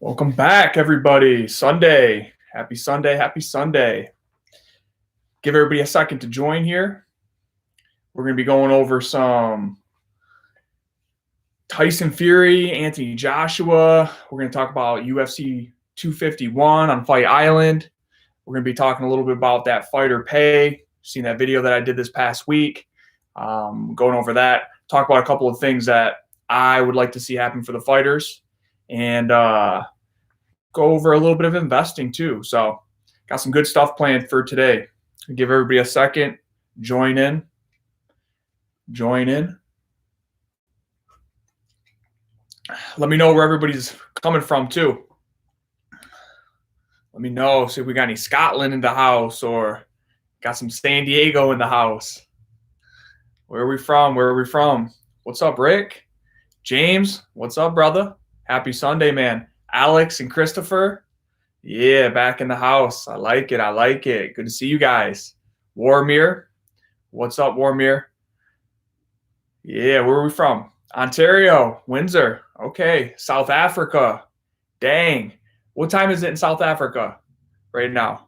Welcome back, everybody. Sunday. Happy Sunday. Happy Sunday. Give everybody a second to join here. We're going to be going over some Tyson Fury, Anthony Joshua. We're going to talk about UFC 251 on Fight Island. We're going to be talking a little bit about that fighter pay. Seen that video that I did this past week. Going over that. Talk about a couple of things that I would like to see happen for the fighters. And go over a little bit of investing too. So got some good stuff planned for today. I'll give everybody a second. Join in. Let me know where everybody's coming from too. Let me know. See if we got any Scotland in the house or got some San Diego in the house. Where are we from? What's up, Rick? James, what's up, brother? Happy Sunday, man. Alex and Christopher. Yeah, back in the house. I like it. Good to see you guys. Warmere. What's up, Warmere? Yeah, where are we from? Ontario, Windsor. Okay, South Africa. Dang. What time is it in South Africa right now?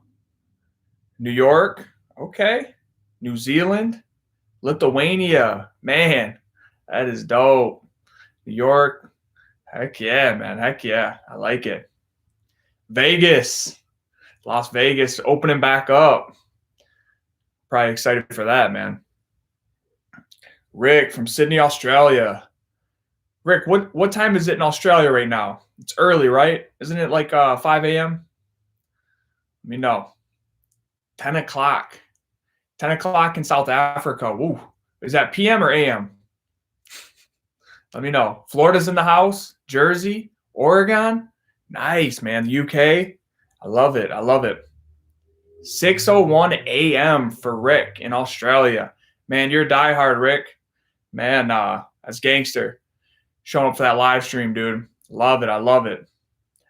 New York. Okay. New Zealand. Lithuania. Man, that is dope. New York. Heck yeah, man. Heck yeah. I like it. Vegas. Las Vegas opening back up. Probably excited for that, man. Rick from Sydney, Australia. Rick, what time is it in Australia right now? It's early, right? Isn't it like 5 a.m.? Let me know. 10 o'clock. 10 o'clock in South Africa. Woo. Is that p.m. or a.m.? Let me know. Florida's in the house. Jersey. Oregon. Nice, man. The UK. I love it. 6:01 a.m. for Rick in Australia. Man, you're a diehard, Rick. Man, that's gangster. Showing up for that live stream, dude. Love it. I love it.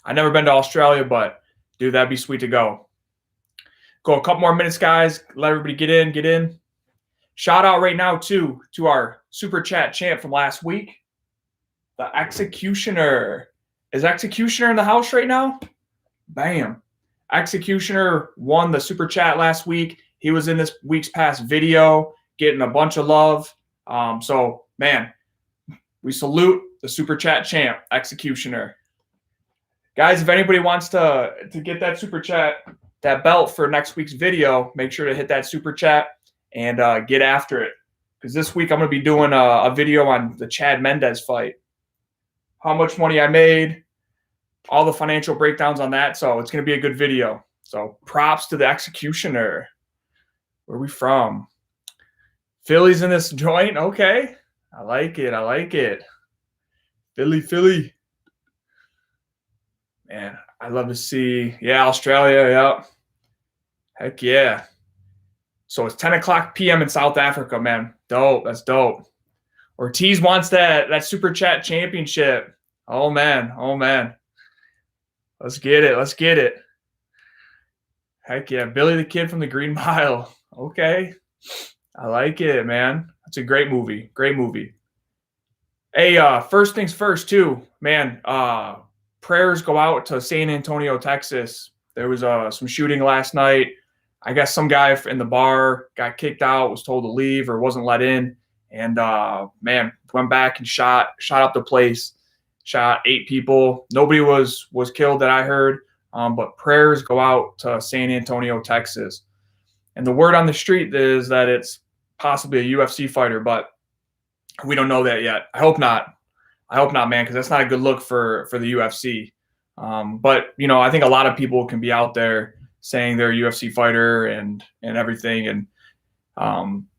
I've never been to Australia, but, dude, that'd be sweet to go. Go a couple more minutes, guys. Let everybody get in. Shout out right now, too, to our Super Chat champ from last week, the Executioner. Is Executioner in the house right now? Bam. Executioner won the Super Chat last week. He was in this week's past video, getting a bunch of love. So, man, we salute the Super Chat champ, Executioner. Guys, if anybody wants to get that Super Chat, that belt for next week's video, make sure to hit that Super Chat and get after it. Because this week I'm going to be doing a video on the Chad Mendes fight. How much money I made, all the financial breakdowns on that. So it's going to be a good video. So props to the Executioner. Where are we from? Philly's in this joint. Okay. I like it. Philly. Man, I'd love to see. Yeah, Australia. Yeah. Heck yeah. So it's 10 o'clock p.m. in South Africa, man. Dope. That's dope. Ortiz wants that Super Chat championship. Oh, man. Let's get it. Heck yeah. Billy the Kid from the Green Mile. Okay. I like it, man. That's a great movie. Hey, first things first, too, man. Prayers go out to San Antonio, Texas. There was some shooting last night. I guess some guy in the bar got kicked out, was told to leave or wasn't let in. And, man, went back and shot up the place. Shot 8 people. Nobody was killed that I heard. But prayers go out to San Antonio, Texas. And the word on the street is that it's possibly a UFC fighter, but we don't know that yet. I hope not, man, because that's not a good look for the UFC. But, I think a lot of people can be out there saying they're a UFC fighter and everything. And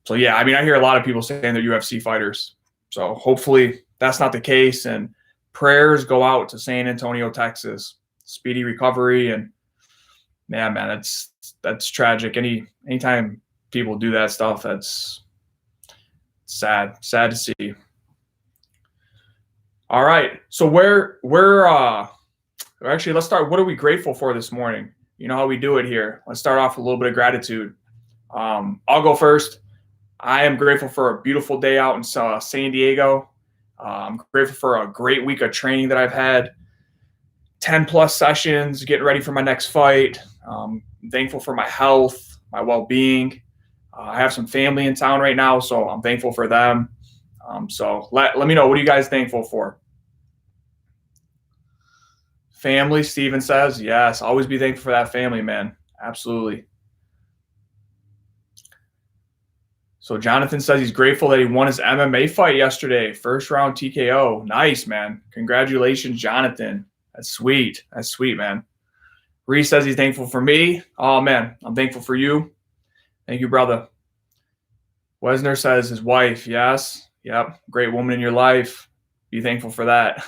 so, yeah, I mean, I hear a lot of people saying they're UFC fighters. So hopefully that's not the case. And prayers go out to San Antonio, Texas. Speedy recovery. And, man, that's tragic. Anytime people do that stuff, that's sad to see. All right. So actually, let's start. What are we grateful for this morning? You know how we do it here. Let's start off with a little bit of gratitude. I'll go first. I am grateful for a beautiful day out in San Diego. I'm grateful for a great week of training that I've had. 10 plus sessions, getting ready for my next fight. I'm thankful for my health, my well-being. I have some family in town right now, so I'm thankful for them. So let me know, what are you guys thankful for? Family, Steven says. Yes, always be thankful for that family, man. Absolutely. So Jonathan says he's grateful that he won his MMA fight yesterday. First round TKO. Nice, man. Congratulations, Jonathan. That's sweet. That's sweet, man. Reese says he's thankful for me. Oh, man, I'm thankful for you. Thank you, brother. Wesner says his wife. Yes. Yep. Great woman in your life. Be thankful for that.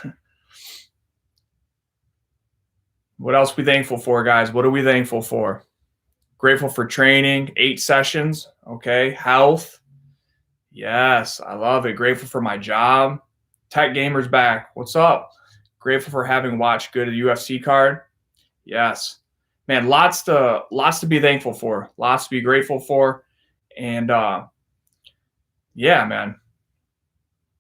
What else are we thankful for, guys? What are we thankful for? Grateful for training, 8 sessions. Okay. Health. Yes, I love it. Grateful for my job. Tech Gamer's back. What's up? Grateful for having watched good UFC card. Yes. Man, lots to be thankful for. Lots to be grateful for. And yeah, man.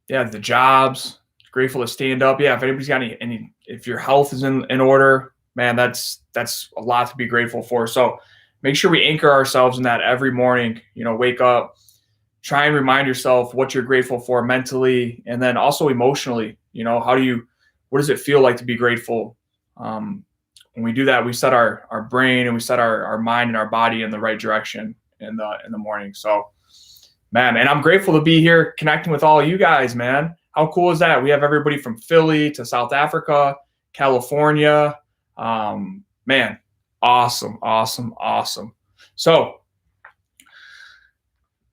Yeah, the jobs. Grateful to stand up. Yeah, if anybody's got any if your health is in order, man, that's a lot to be grateful for. So make sure we anchor ourselves in that every morning. Wake up, try and remind yourself what you're grateful for mentally, and then also emotionally. What does it feel like to be grateful? When we do that, we set our brain and we set our mind and our body in the right direction in the morning. So, man, and I'm grateful to be here connecting with all of you guys, man. How cool is that? We have everybody from Philly to South Africa, California. Man, awesome. So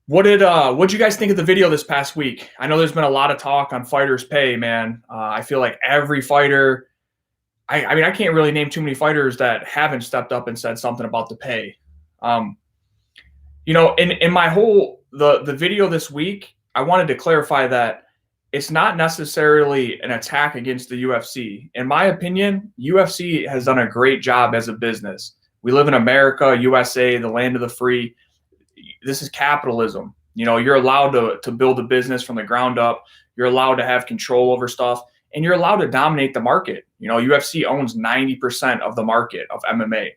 what'd you guys think of the video this past week? I know there's been a lot of talk on fighters' pay, man. I feel like every fighter, I mean, I can't really name too many fighters that haven't stepped up and said something about the pay. In my whole, the video this week, I wanted to clarify that it's not necessarily an attack against the UFC. In my opinion, UFC has done a great job as a business. We live in America, USA, the land of the free. This is capitalism. You're allowed to build a business from the ground up. You're allowed to have control over stuff, and you're allowed to dominate the market. UFC owns 90% of the market of MMA.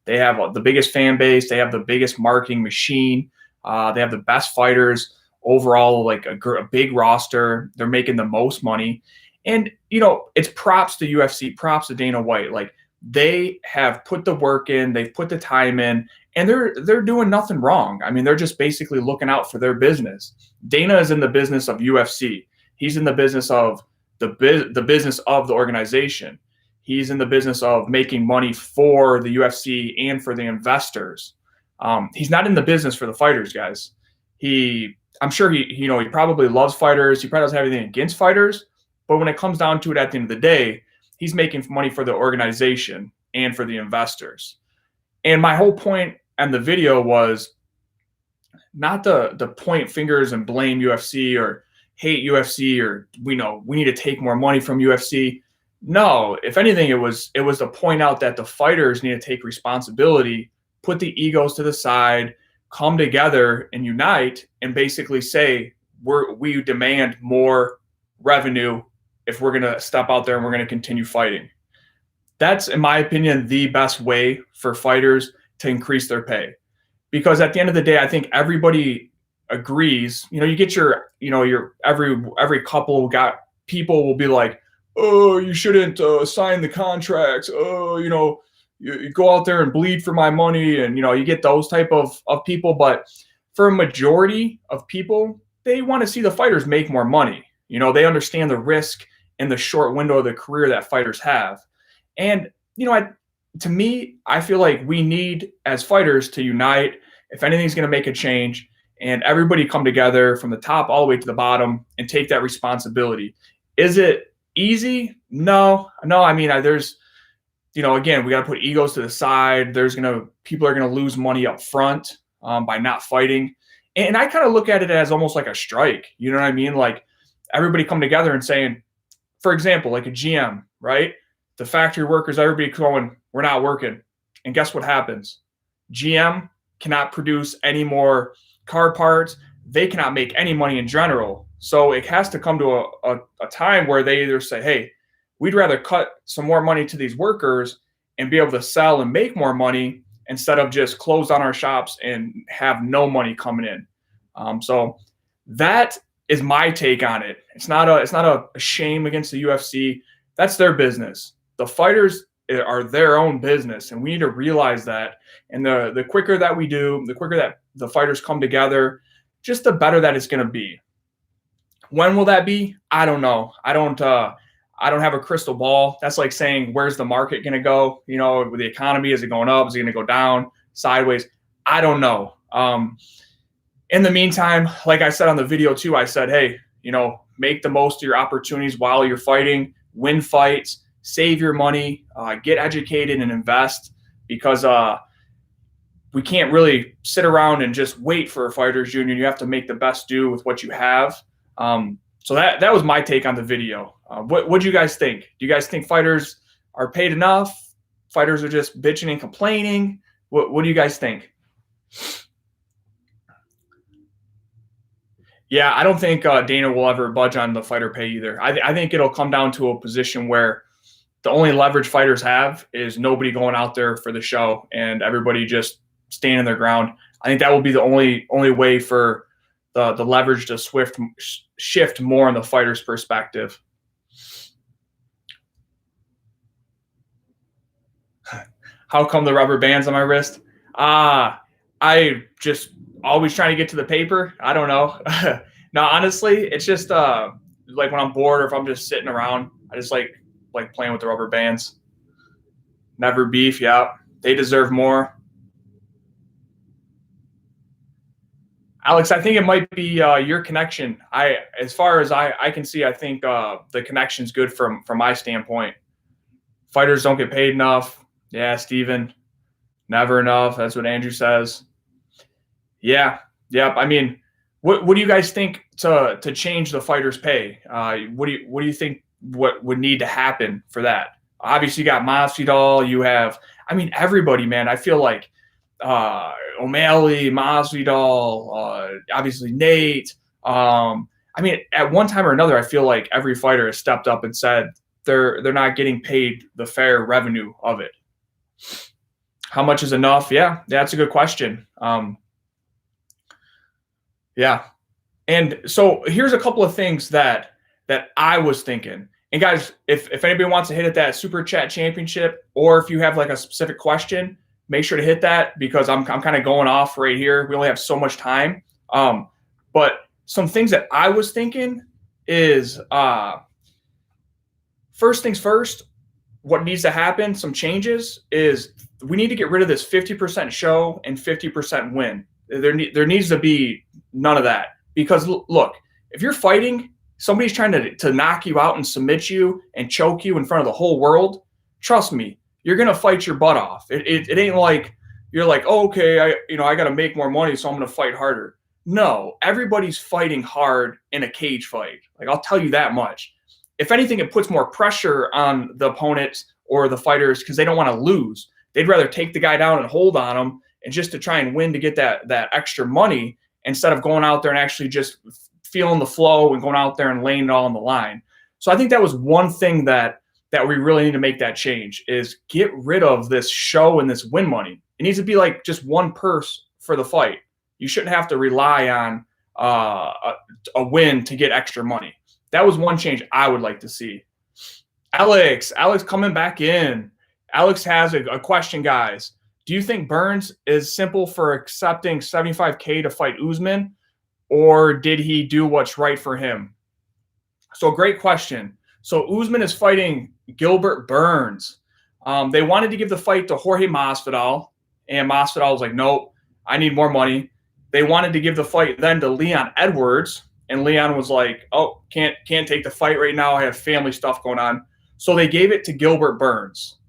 They have the biggest fan base. They have the biggest marketing machine. They have the best fighters overall, like a big roster. They're making the most money. And, it's props to UFC, props to Dana White. Like, they have put the work in, they've put the time in, and they're doing nothing wrong. I mean, they're just basically looking out for their business. Dana is in the business of UFC. He's in the business of the business of the organization. He's in the business of making money for the UFC and for the investors. He's not in the business for the fighters, guys. I'm sure he probably loves fighters. He probably doesn't have anything against fighters. But when it comes down to it, at the end of the day, he's making money for the organization and for the investors. And my whole point on the video was not to point fingers and blame UFC or hate UFC or we need to take more money from UFC. No, if anything, it was to point out that the fighters need to take responsibility, put the egos to the side, come together and unite, and basically say we demand more revenue if we're going to step out there and we're going to continue fighting. That's, in my opinion, the best way for fighters to increase their pay. Because at the end of the day, I think everybody agrees. You get your every couple got people will be like, oh, you shouldn't sign the contracts. Oh, you go out there and bleed for my money. And, you get those type of people. But for a majority of people, they want to see the fighters make more money. They understand the risk and the short window of the career that fighters have. And, to me, I feel like we need, as fighters, to unite. If anything's going to make a change, and everybody come together from the top all the way to the bottom and take that responsibility. Is it easy? No. I mean, there's, again, we got to put egos to the side. People are going to lose money up front by not fighting. And I kind of look at it as almost like a strike. You know what I mean? Like, everybody come together and saying, for example, like a GM, right? The factory workers, everybody going, we're not working. And guess what happens? GM cannot produce any more car parts. They cannot make any money in general. So it has to come to a time where they either say, hey, We'd rather cut some more money to these workers and be able to sell and make more money instead of just close down our shops and have no money coming in. So that is my take on it. It's not a shame against the UFC. That's their business. The fighters are their own business, and we need to realize that. And the quicker that we do, the quicker that the fighters come together, just the better that it's going to be. When will that be? I don't know. I don't have a crystal ball. That's like saying, where's the market going to go? You know, with the economy, is it going up? Is it going to go down, sideways? I don't know. In the meantime, like I said on the video too, I said, hey, you know, make the most of your opportunities while you're fighting, win fights, save your money, get educated and invest, because we can't really sit around and just wait for a fighter's union. You have to make the best do with what you have. So that was my take on the video. What do you guys think? Do you guys think fighters are paid enough? Fighters are just bitching and complaining? What do you guys think? Yeah, I don't think Dana will ever budge on the fighter pay either. I think it'll come down to a position where the only leverage fighters have is nobody going out there for the show and everybody just standing their ground. I think that will be the only way for the leverage to shift more in the fighter's perspective. How come the rubber bands on my wrist? I just always trying to get to the paper. I don't know. No, honestly, it's just like when I'm bored or if I'm just sitting around, I just like playing with the rubber bands. Never beef. Yeah, they deserve more. Alex, I think it might be your connection. As far as I can see, I think the connection's good from my standpoint. Fighters don't get paid enough. Yeah, Steven, never enough. That's what Andrew says. Yeah, yep. I mean, what do you guys think to change the fighters' pay? What do you think what would need to happen for that? Obviously, you got Masvidal. You have, I mean, everybody, man. I feel like O'Malley, Masvidal, obviously Nate. I mean, at one time or another, I feel like every fighter has stepped up and said they're not getting paid the fair revenue of it. How much is enough? Yeah, that's a good question. Yeah. And so here's a couple of things that I was thinking. And guys, if anybody wants to hit at that Super Chat Championship, or if you have like a specific question, make sure to hit that, because I'm kind of going off right here. We only have so much time. But some things that I was thinking is first things first, what needs to happen, some changes, is we need to get rid of this 50% show and 50% win. There needs to be none of that, because look, if you're fighting, somebody's trying to knock you out and submit you and choke you in front of the whole world, trust me, you're going to fight your butt off. It ain't like you're like, oh, okay, I got to make more money, so I'm going to fight harder. No, everybody's fighting hard in a cage fight. Like, I'll tell you that much. If anything, it puts more pressure on the opponents or the fighters, because they don't want to lose. They'd rather take the guy down and hold on him, and just to try and win to get that extra money, instead of going out there and actually just feeling the flow and going out there and laying it all on the line. So I think that was one thing that we really need to make that change, is get rid of this show and this win money. It needs to be like just one purse for the fight. You shouldn't have to rely on a win to get extra money. That was one change I would like to see. Alex coming back in. Alex has a question, guys. Do you think Burns is simple for accepting $75K to fight Guzman, or did he do what's right for him? So great question. So Guzman is fighting Gilbert Burns. They wanted to give the fight to Jorge Masvidal, and Masvidal was like, nope, I need more money. They wanted to give the fight then to Leon Edwards, and Leon was like, oh, can't take the fight right now. I have family stuff going on. So they gave it to Gilbert Burns.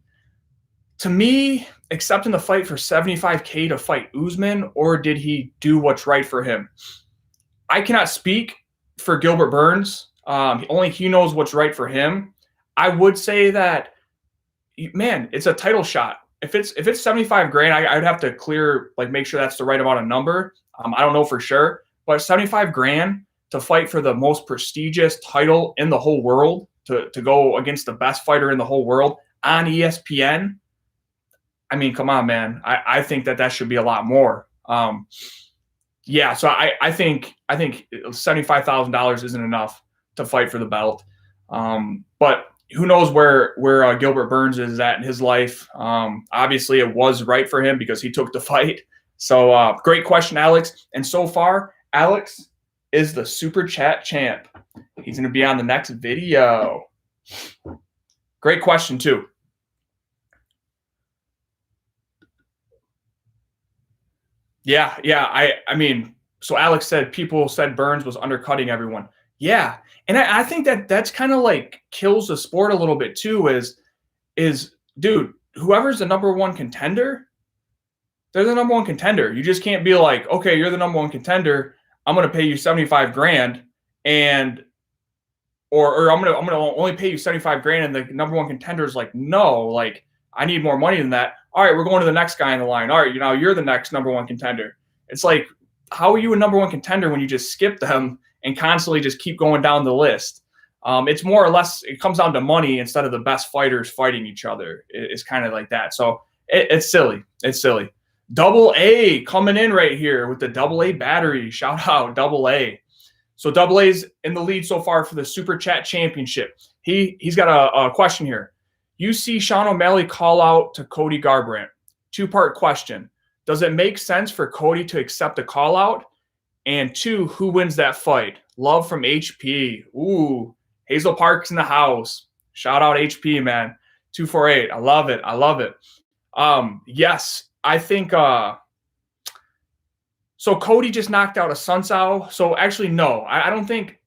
To me, accepting the fight for $75K to fight Guzman, or did he do what's right for him? I cannot speak for Gilbert Burns. Only he knows what's right for him. I would say that, man, it's a title shot. If it's 75 grand, I'd have to make sure that's the right amount of number. I don't know for sure, but 75 grand to fight for the most prestigious title in the whole world, to go against the best fighter in the whole world on ESPN. I mean, come on, man. I think that should be a lot more. Yeah, so I think $75,000 isn't enough to fight for the belt. But who knows where Gilbert Burns is at in his life. Obviously, it was right for him because he took the fight. So great question, Alex. And so far, Alex is the Super Chat champ. He's going to be on the next video. Great question, too. Yeah. I mean, so Alex said people said Burns was undercutting everyone. Yeah. And I think that's kind of like kills the sport a little bit too, is dude, whoever's the number one contender, they're the number one contender. You just can't be like, okay, you're the number one contender. I'm going to pay you 75 grand or I'm going to only pay you 75 grand. And the number one contender is like, no, like I need more money than that. All right, we're going to the next guy in the line. All right, you're the next number one contender. It's like, how are you a number one contender when you just skip them and constantly just keep going down the list? It's more or less, it comes down to money instead of the best fighters fighting each other. It's kind of like that. So it's silly. It's silly. Double A coming in right here with the Double A battery. Shout out Double A. So Double A's in the lead so far for the Super Chat Championship. He's got a question here. You see Sean O'Malley call out to Cody Garbrandt. Two-part question. Does it make sense for Cody to accept a call out? And two, who wins that fight? Love from HP. Ooh, Hazel Park's in the house. Shout out HP, man. 248. I love it. I love it. Yes, I think so Cody just knocked out a Sun Tzu. So actually, no, I don't think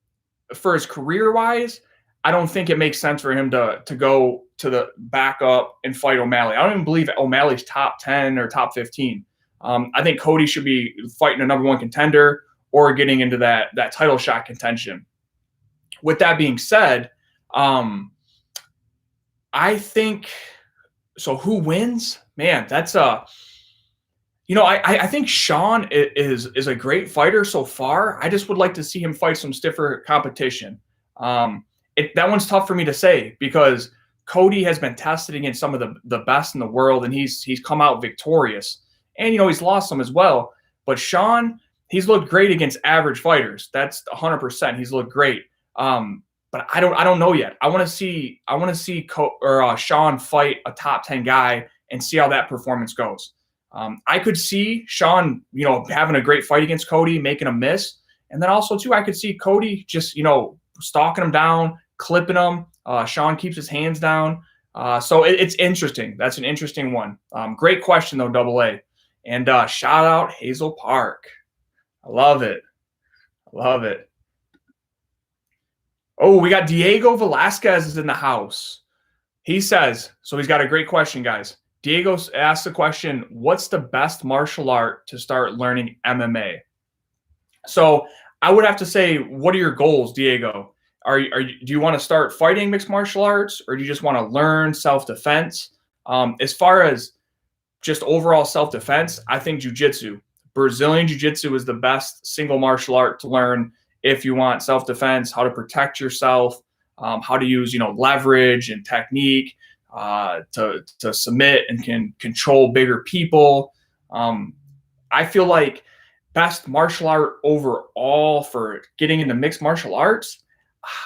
for his career-wise, I don't think it makes sense for him to go to the backup and fight O'Malley. I don't even believe O'Malley's top 10 or top 15. I think Cody should be fighting a number one contender or getting into that title shot contention. With that being said, I think so. Who wins? Man, that's I think Sean is a great fighter so far. I just would like to see him fight some stiffer competition. That one's tough for me to say because Cody has been tested against some of the best in the world, and he's come out victorious. And, he's lost some as well. But Sean, he's looked great against average fighters. That's 100%. He's looked great. But I don't know yet. I want to see Sean fight a top 10 guy and see how that performance goes. I could see Sean, having a great fight against Cody, making a miss. And then also, too, I could see Cody just, stalking him down, clipping him. Sean keeps his hands down. So it's interesting. That's an interesting one. Great question, though, Double A. And shout out Hazel Park. I love it. I love it. Oh, we got Diego Velasquez is in the house. He says, so he's got a great question, guys. Diego asked the question, what's the best martial art to start learning MMA? So I would have to say, what are your goals, Diego? Do you want to start fighting mixed martial arts, or do you just want to learn self-defense? As far as just overall self-defense, I think jiu-jitsu. Brazilian jiu-jitsu is the best single martial art to learn if you want self-defense, how to protect yourself, how to use, leverage and technique to submit and can control bigger people. I feel like best martial art overall for getting into mixed martial arts,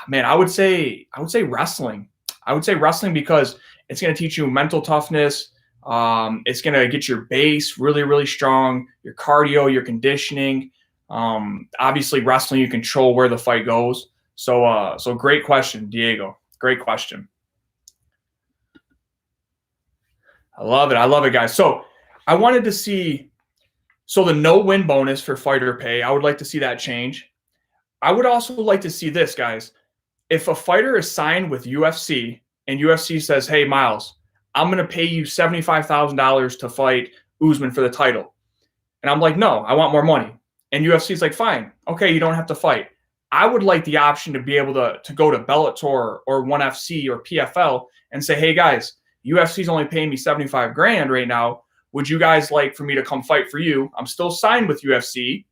man, I would say wrestling. I would say wrestling because it's going to teach you mental toughness. It's going to get your base really, really strong, your cardio, your conditioning. Obviously wrestling, you control where the fight goes. So great question, Diego. Great question. I love it. I love it, guys. So I wanted to see, the no-win bonus for fighter pay, I would like to see that change. I would also like to see this, guys. If a fighter is signed with UFC and UFC says, hey, Myles, I'm going to pay you $75,000 to fight Guzman for the title. And I'm like, no, I want more money. And UFC is like, fine. Okay, you don't have to fight. I would like the option to be able to go to Bellator or ONE FC or PFL and say, hey, guys, UFC is only paying me 75 grand right now. Would you guys like for me to come fight for you? I'm still signed with UFC,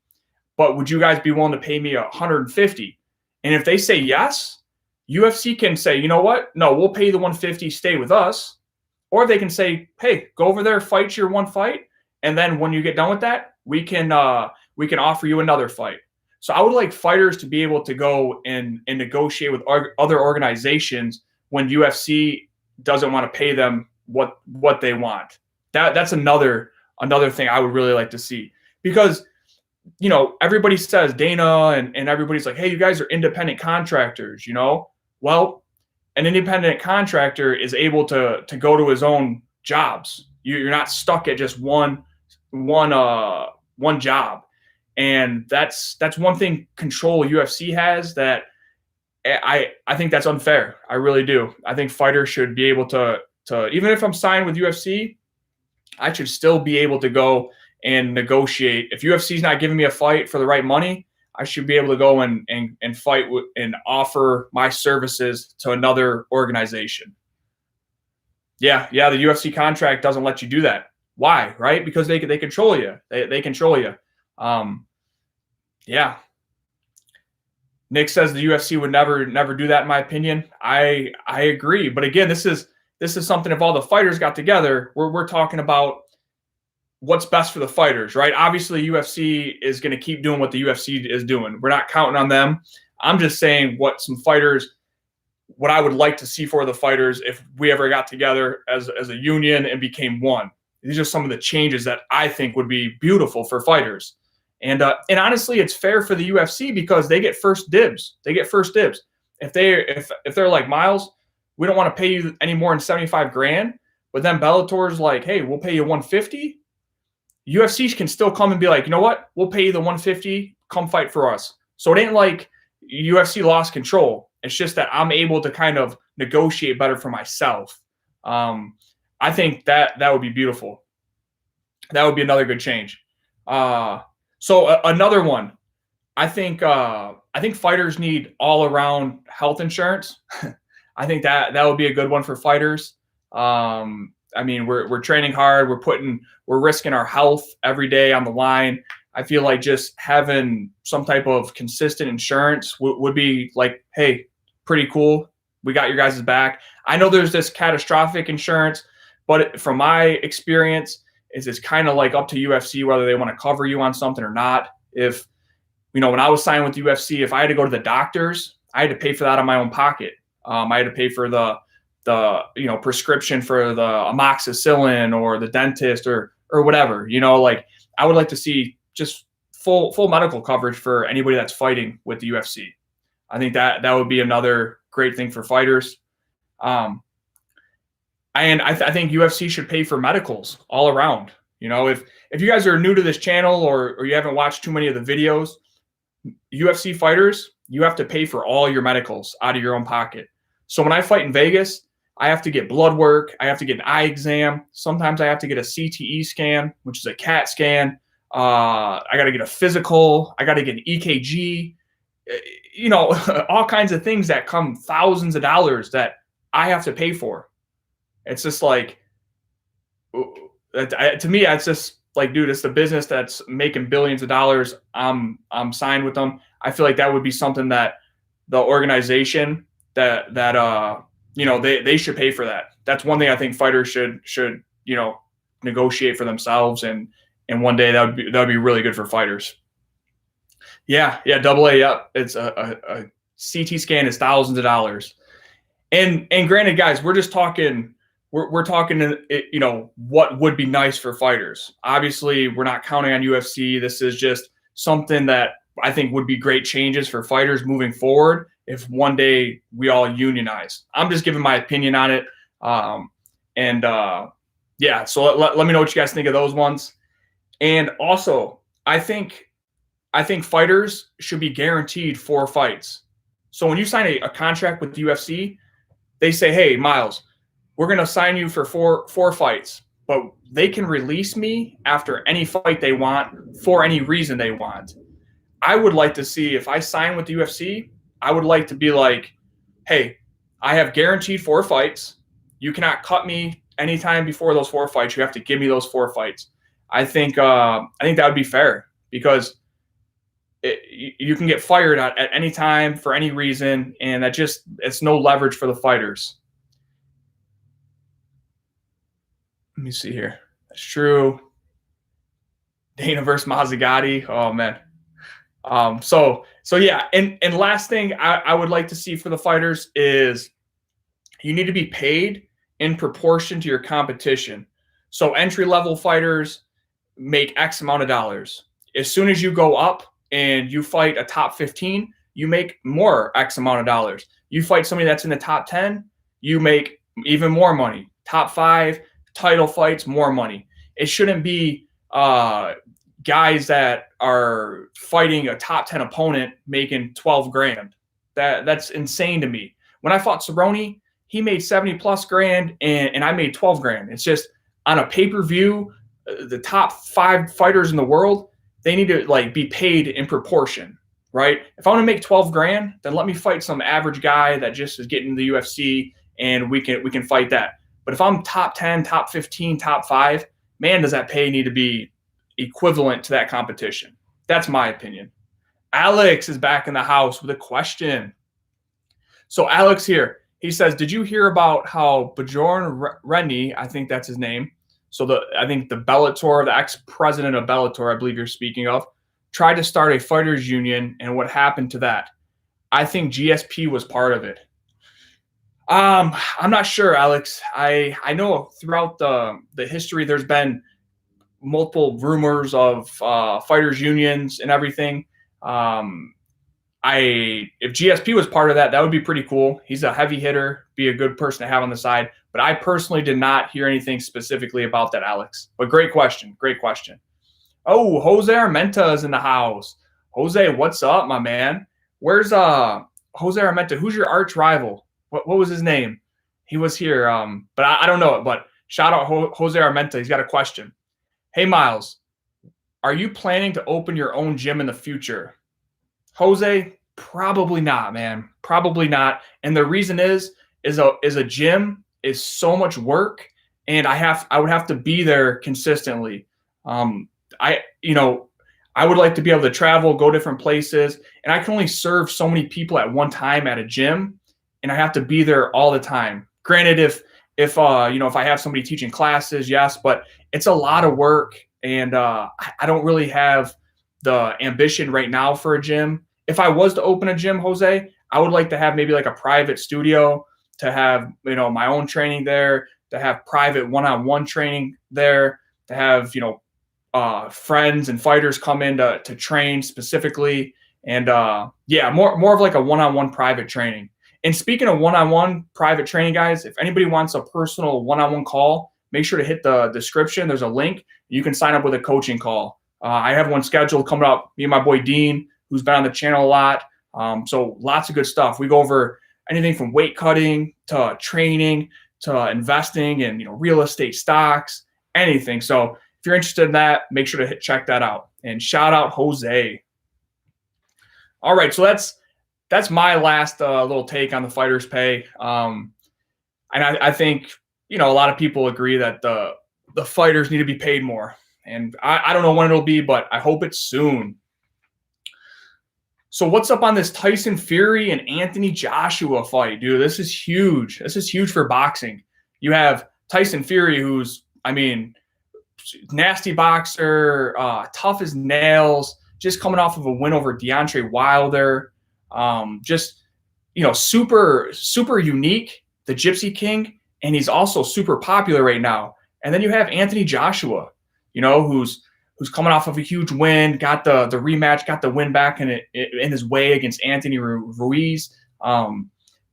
but would you guys be willing to pay me 150? And if they say yes, UFC can say, you know what? No, we'll pay you the 150, stay with us. Or they can say, hey, go over there, fight your one fight, and then when you get done with that, we can offer you another fight. So I would like fighters to be able to go and negotiate with other organizations when UFC doesn't want to pay them what they want. That's another thing I would really like to see, because everybody says Dana and everybody's like, hey, you guys are independent contractors, Well, an independent contractor is able to go to his own jobs. You're not stuck at just one job. And that's one thing control UFC has that I think that's unfair. I really do. I think fighters should be able to even if I'm signed with UFC, I should still be able to go and negotiate. If UFC is not giving me a fight for the right money, I should be able to go and fight and offer my services to another organization. Yeah, the UFC contract doesn't let you do that. Why? Right? Because they control you. They control you. Yeah. Nick says the UFC would never do that. In my opinion, I agree. But again, this is something. If all the fighters got together, we're talking about what's best for the fighters, right? Obviously, UFC is going to keep doing what the UFC is doing. We're not counting on them. I'm just saying what I would like to see for the fighters if we ever got together as a union and became one. These are some of the changes that I think would be beautiful for fighters. And honestly, it's fair for the UFC because they get first dibs. If they're like, Myles, we don't want to pay you any more than $75,000, but then Bellator's like, hey, we'll pay you $150. UFC can still come and be like, you know what? We'll pay you the $150. Come fight for us. So it ain't like UFC lost control. It's just that I'm able to kind of negotiate better for myself. I think that would be beautiful. That would be another good change. So another one, I think fighters need all around health insurance. I think that would be a good one for fighters. I mean, we're training hard. We're risking our health every day on the line. I feel like just having some type of consistent insurance would be like, hey, pretty cool. We got your guys' back. I know there's this catastrophic insurance, but from my experience, it's kind of like up to UFC whether they want to cover you on something or not. If, when I was signed with UFC, if I had to go to the doctors, I had to pay for that out of my own pocket. I had to pay for the prescription for the amoxicillin or the dentist or whatever, like I would like to see just full medical coverage for anybody that's fighting with the UFC. I think that would be another great thing for fighters. And I think UFC should pay for medicals all around. If you guys are new to this channel or you haven't watched too many of the videos, UFC fighters, you have to pay for all your medicals out of your own pocket. So when I fight in Vegas, I have to get blood work. I have to get an eye exam. Sometimes I have to get a CTE scan, which is a CAT scan. I got to get a physical. I got to get an EKG. All kinds of things that come thousands of dollars that I have to pay for. It's just like, to me, it's just like, dude, it's the business that's making billions of dollars. I'm signed with them. I feel like that would be something that the organization they should pay for that. That's one thing I think fighters should negotiate for themselves, and one day that would be really good for fighters. Yeah, AA. Yep, it's a CT scan is thousands of dollars, and granted, guys, we're just talking. We're talking, what would be nice for fighters. Obviously, we're not counting on UFC. This is just something that I think would be great changes for fighters moving forward if one day we all unionize. I'm just giving my opinion on it. So let me know what you guys think of those ones. And also, I think fighters should be guaranteed 4 fights. So when you sign a contract with the UFC, they say, hey, Myles, we're going to sign you for four fights, but they can release me after any fight they want for any reason they want. I would like to see, if I sign with the UFC, I would like to be like, hey, I have guaranteed 4 fights. You cannot cut me anytime before those 4 fights. You have to give me those 4 fights. I think that would be fair, because you can get fired at any time for any reason, and it's no leverage for the fighters. Let me see here. That's true. Dana versus Mazzagatti. Oh man. So yeah, and last thing I would like to see for the fighters is you need to be paid in proportion to your competition. So entry level fighters make X amount of dollars. As soon as you go up and you fight a top 15, you make more X amount of dollars. You fight somebody that's in the top 10, you make even more money. Top 5 title fights, more money. It shouldn't be guys that are fighting a top 10 opponent making 12 grand. That's insane to me. When I fought Cerrone, he made 70 plus grand and I made 12 grand. It's just on a pay-per-view, the top 5 fighters in the world, they need to like be paid in proportion, right? If I want to make 12 grand, then let me fight some average guy that just is getting the UFC and we can fight that. But if I'm top 10, top 15, top 5, man, does that pay need to be equivalent to that competition? That's my opinion. Alex is back in the house with a question. So Alex here, he says, did you hear about how Bjorn Rennie, I think that's his name, so I think the Bellator, the ex-president of Bellator, I believe you're speaking of, tried to start a fighters union, and what happened to that? I think GSP was part of it. I'm not sure, Alex. I know throughout the history there's been multiple rumors of fighters unions and everything. If GSP was part of that, that would be pretty cool. He's a heavy hitter, be a good person to have on the side. But I personally did not hear anything specifically about that, Alex. But great question. Great question. Oh, Jose Armenta is in the house. Jose, what's up, my man? Where's Jose Armenta? Who's your arch rival? What was his name? He was here, but I don't know it. But shout out Jose Armenta. He's got a question. Hey, Myles, are you planning to open your own gym in the future? Jose, probably not, man. Probably not. And the reason is a gym is so much work, and I would have to be there consistently. I would like to be able to travel, go different places, and I can only serve so many people at one time at a gym, and I have to be there all the time. Granted, if I have somebody teaching classes, yes, but it's a lot of work, and I don't really have the ambition right now for a gym. If I was to open a gym, Jose, I would like to have maybe like a private studio, to have my own training there, to have private one-on-one training there, to have friends and fighters come in to train specifically, and more of like a one-on-one private training. And speaking of one-on-one private training, guys, if anybody wants a personal one-on-one call, make sure to hit the description. There's a link. You can sign up with a coaching call. I have one scheduled coming up. Me and my boy Dean, who's been on the channel a lot. So lots of good stuff. We go over anything from weight cutting to training to investing in real estate, stocks, anything. So if you're interested in that, make sure to check that out. And shout out Jose. All right, so that's my last little take on the fighters' pay. And I think a lot of people agree that the fighters need to be paid more. And I don't know when it'll be, but I hope it's soon. So what's up on this Tyson Fury and Anthony Joshua fight, dude? This is huge. This is huge for boxing. You have Tyson Fury, who's, nasty boxer, tough as nails, just coming off of a win over Deontay Wilder. Super, super unique, the Gypsy King, and he's also super popular right now. And then you have Anthony Joshua, who's coming off of a huge win, got the rematch, got the win back in his way against Anthony Ruiz.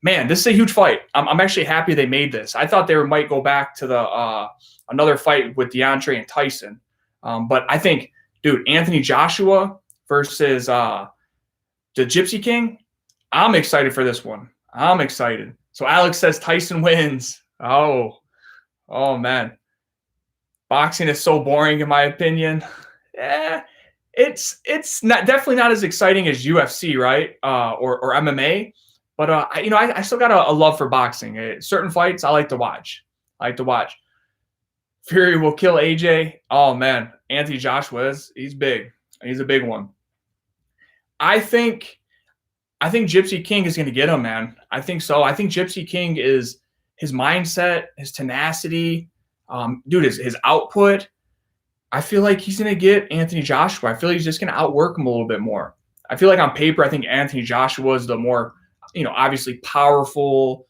Man, this is a huge fight. I'm actually happy they made this. I thought they might go back to the another fight with Deontay and Tyson. But I think, dude, Anthony Joshua versus the Gypsy King, I'm excited for this one. I'm excited. So Alex says Tyson wins. Oh, man. Boxing is so boring, in my opinion. It's definitely not as exciting as UFC, right? Or MMA. But I still got a love for boxing. Certain fights I like to watch. Fury will kill AJ. Oh man, Anthony Joshua he's big. He's a big one. I think Gypsy King is going to get him, man. I think so. I think Gypsy King is his mindset, his tenacity, dude, his output. I feel like he's going to get Anthony Joshua. I feel like he's just going to outwork him a little bit more. I feel like on paper, I think Anthony Joshua is the more, obviously powerful,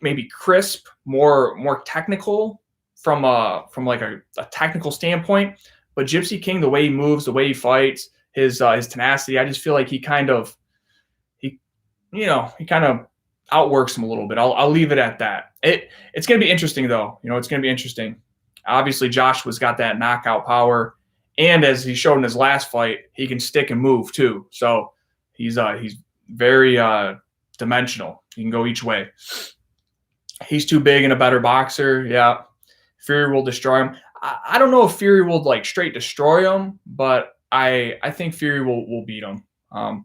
maybe crisp, more technical from like a technical standpoint. But Gypsy King, the way he moves, the way he fights, his tenacity, I just feel like he kind of outworks him a little bit. I'll leave it at that. It's going to be interesting though. It's going to be interesting. Obviously, Joshua's got that knockout power, and as he showed in his last fight, he can stick and move too. So he's very dimensional. He can go each way. He's too big and a better boxer. Yeah, Fury will destroy him. I don't know if Fury will like straight destroy him, but I think Fury will beat him. And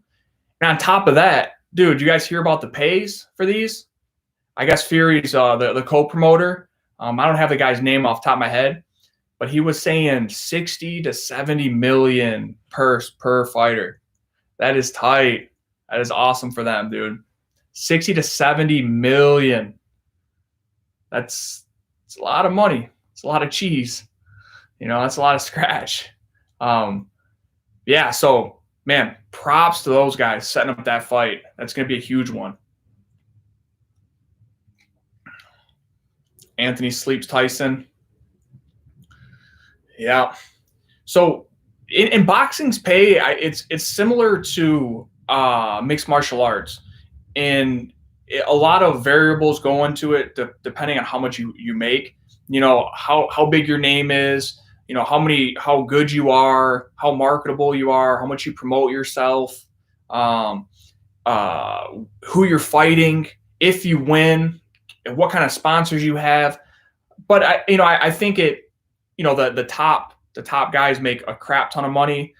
on top of that, dude, you guys hear about the pays for these? I guess Fury's the co-promoter. I don't have the guy's name off the top of my head, but he was saying 60 to 70 million per fighter. That is tight. That is awesome for them, dude. 60 to 70 million. It's a lot of money. It's a lot of cheese. That's a lot of scratch. Yeah, so man, props to those guys setting up that fight. That's going to be a huge one. Anthony sleeps Tyson. Yeah. So in boxing's pay, it's similar to mixed martial arts. And a lot of variables go into it depending on how much you make. How big your name is, how good you are, how marketable you are, how much you promote yourself, who you're fighting, if you win, what kind of sponsors you have. But I think the top guys make a crap ton of money.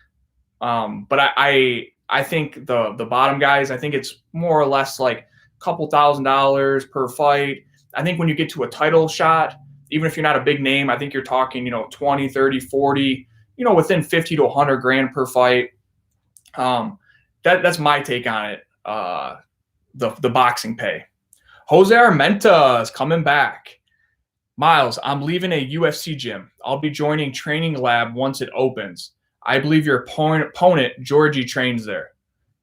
But I think the bottom guys, I think it's more or less like a couple $1,000s per fight. I think when you get to a title shot, even if you're not a big name, I think you're talking, 20, 30, 40, within 50 to 100 grand per fight. That's my take on it. The boxing pay. Jose Armenta is coming back. Myles, I'm leaving a UFC gym. I'll be joining Training Lab once it opens. I believe your opponent, Georgie, trains there.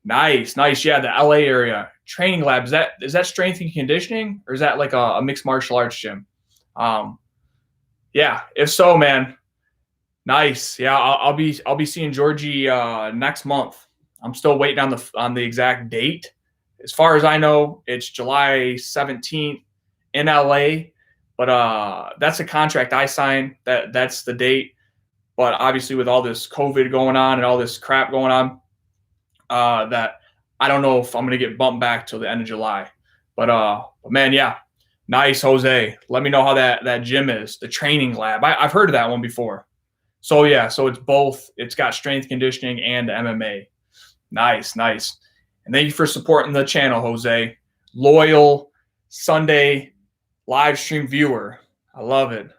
Nice. Yeah, the LA area. Training Lab, is that strength and conditioning, or is that like a mixed martial arts gym? Yeah, if so, man, nice. Yeah, I'll be seeing Georgie next month. I'm still waiting on the exact date. As far as I know, it's July 17th in LA, but that's a contract I signed. That's the date. But obviously, with all this COVID going on and all this crap going on, that I don't know if I'm gonna get bumped back till the end of July. But man, yeah, nice, Jose. Let me know how that gym is, the Training Lab. I've heard of that one before. So yeah, so it's both. It's got strength conditioning and MMA. Nice. And thank you for supporting the channel, Jose. Loyal Sunday live stream viewer. I love it.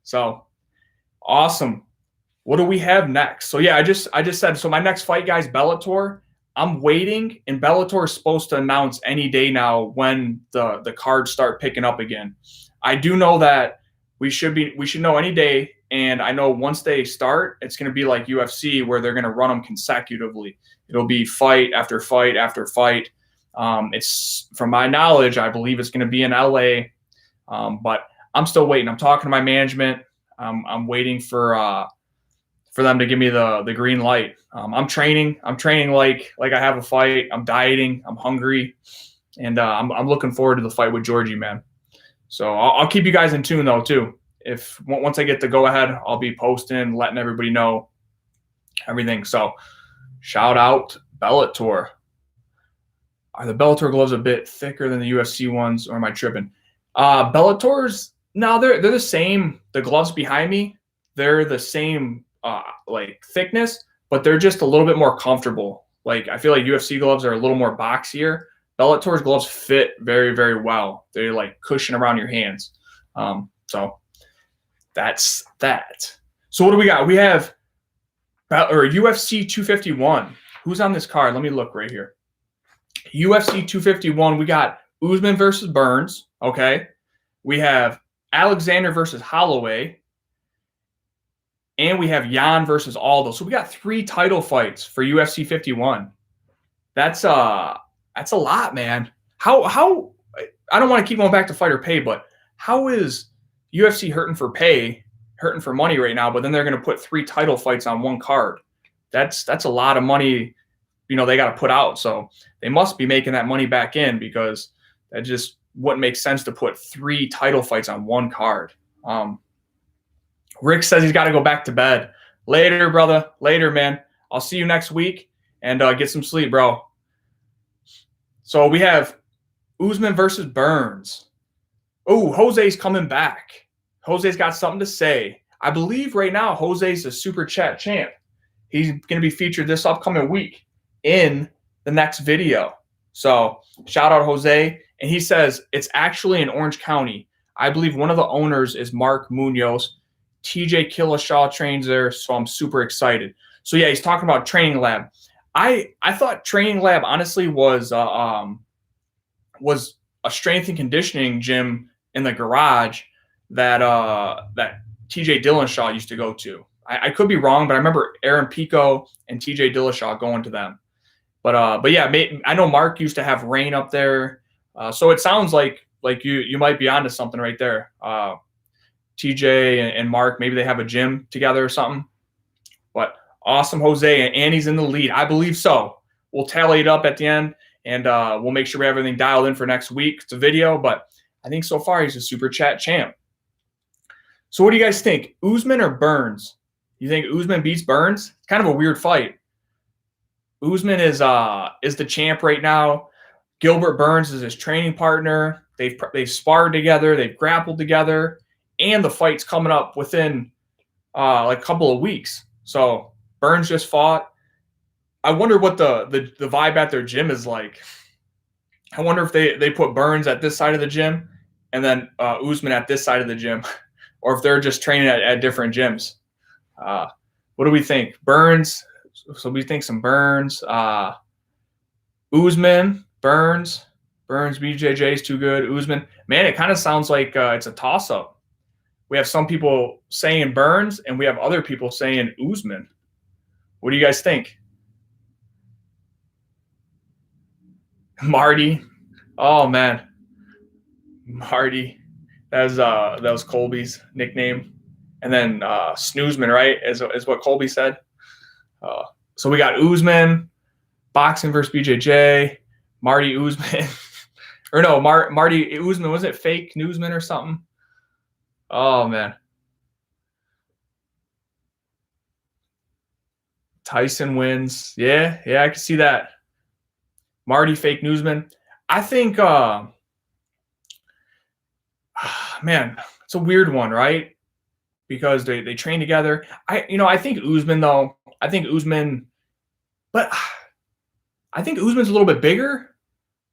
So awesome. What do we have next? So yeah, I just said, so my next fight, guys, Bellator. I'm waiting, and Bellator is supposed to announce any day now when the cards start picking up again. I do know that we should know any day, and I know once they start, it's going to be like UFC where they're going to run them consecutively. It'll be fight after fight after fight. It's, from my knowledge, I believe it's going to be in LA, but I'm still waiting. I'm talking to my management. I'm waiting for them to give me the green light. I'm training like I have a fight. I'm dieting. I'm hungry, and I'm looking forward to the fight with Georgie, man. So I'll keep you guys in tune though too. If once I get the go ahead, I'll be posting, letting everybody know everything. So shout out Bellator. Are the Bellator gloves a bit thicker than the UFC ones, or am I tripping? Bellator's, no, they're the same. The gloves behind me, they're the same like thickness, but they're just a little bit more comfortable. Like I feel like UFC gloves are a little more boxier. Bellator's gloves fit very, very well. They're like cushion around your hands. So that's that. So what do we got? We have UFC 251. Who's on this card? Let me look right here. UFC 251, we got Guzman versus Burns, okay? We have Alexander versus Holloway, and we have Jan versus Aldo. So we got 3 title fights for UFC 51. That's a lot, man. How I don't want to keep going back to fight or pay, but how is UFC hurting for money right now, but then they're going to put 3 title fights on one card? That's a lot of money, they got to put out. So they must be making that money back in, because that just wouldn't make sense to put 3 title fights on one card. Rick says he's got to go back to bed. Later, brother. Later, man. I'll see you next week, and get some sleep, bro. So we have Guzman versus Burns. Oh, Jose's coming back. Jose's got something to say. I believe right now Jose's a Super Chat champ. He's going to be featured this upcoming week in the next video. So shout out Jose. And he says it's actually in Orange County. I believe one of the owners is Mark Munoz. TJ Killishaw trains there, so I'm super excited. So yeah, he's talking about training lab. I thought training lab honestly was a strength and conditioning gym in the garage that TJ Dillashaw used to go to. I could be wrong, but I remember Aaron Pico and TJ Dillashaw going to them. But yeah, I know Mark used to have Rain up there. So it sounds like you might be onto something right there. TJ and Mark, maybe they have a gym together or something. But awesome, Jose, and he's in the lead. I believe so. We'll tally it up at the end, and we'll make sure we have everything dialed in for next week. It's a video, but I think so far he's a Super Chat champ. So what do you guys think? Guzman or Burns? You think Guzman beats Burns? It's kind of a weird fight. Guzman is the champ right now. Gilbert Burns is his training partner. They've sparred together. They've grappled together. And the fight's coming up within like a couple of weeks. So Burns just fought. I wonder what the vibe at their gym is like. I wonder if they put Burns at this side of the gym and then Guzman at this side of the gym, or if they're just training at different gyms. What do we think? Burns. So we think some Burns. Guzman, Burns, BJJ is too good. Guzman. Man, it kind of sounds like it's a toss-up. We have some people saying Burns, and we have other people saying Guzman. What do you guys think? Marty. Oh, man. Marty. That was Colby's nickname. And then Snoozman, right, is what Colby said. So we got Guzman, boxing versus BJJ, Marty Guzman. Or no, Marty Guzman. Was it fake Newsman or something? Oh, man. Tyson wins. Yeah, I can see that. Marty fake newsman. I think, man, it's a weird one, right? Because they train together. I think Guzman, though. I think Guzman, but I think Guzman's a little bit bigger.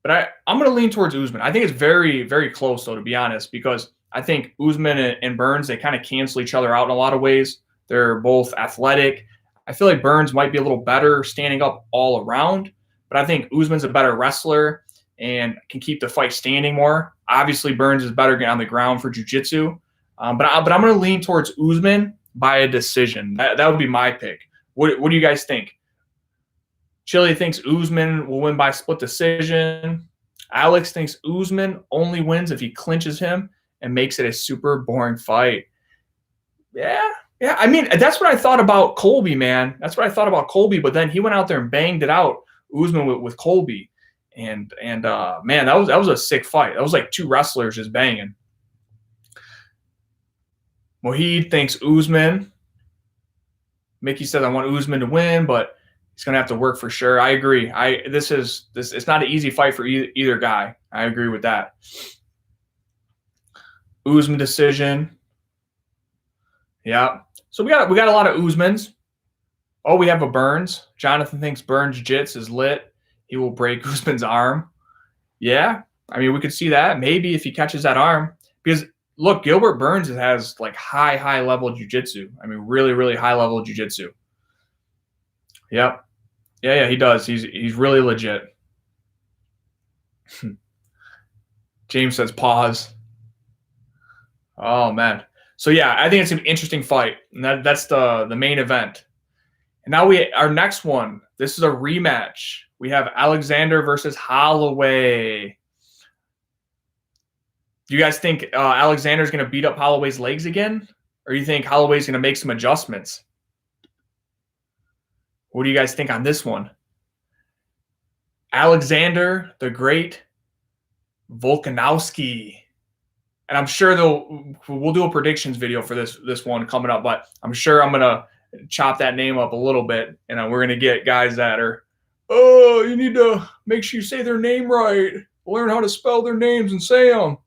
But I'm going to lean towards Guzman. I think it's very, very close, though, to be honest, because I think Guzman and Burns, they kind of cancel each other out in a lot of ways. They're both athletic. I feel like Burns might be a little better standing up all around, but I think Guzman's a better wrestler and can keep the fight standing more. Obviously, Burns is better getting on the ground for jiu-jitsu. But I'm going to lean towards Guzman by a decision. That would be my pick. What do you guys think? Chili thinks Guzman will win by split decision. Alex thinks Guzman only wins if he clinches him and makes it a super boring fight. Yeah. I mean, that's what I thought about Colby, man. That's what I thought about Colby, but then he went out there and banged it out, Guzman with Colby. And man, that was a sick fight. That was like two wrestlers just banging. Mohid thinks Guzman. Mickey says, I want Guzman to win, but he's going to have to work for sure. I agree. It's not an easy fight for either guy. I agree with that. Guzman decision. Yeah. So we got a lot of Guzmans. Oh, we have a Burns. Jonathan thinks Burns jits is lit. He will break Guzman's arm. Yeah. I mean, we could see that. Maybe if he catches that arm. Because, look, Gilbert Burns has, like, high-level jiu-jitsu. I mean, really, really high-level jiu-jitsu. Yep. Yeah, he does. He's really legit. James says pause. Oh man. So yeah, I think it's an interesting fight, and that's the main event. And now our next one. This is a rematch. We have Alexander versus Holloway. Do you guys think Alexander's going to beat up Holloway's legs again, or do you think Holloway's going to make some adjustments? What do you guys think on this one? Alexander the Great Volkanovski. And I'm sure we'll do a predictions video for this one coming up, but I'm sure I'm gonna chop that name up a little bit, and we're gonna get guys that are, oh, you need to make sure you say their name right, learn how to spell their names and say them.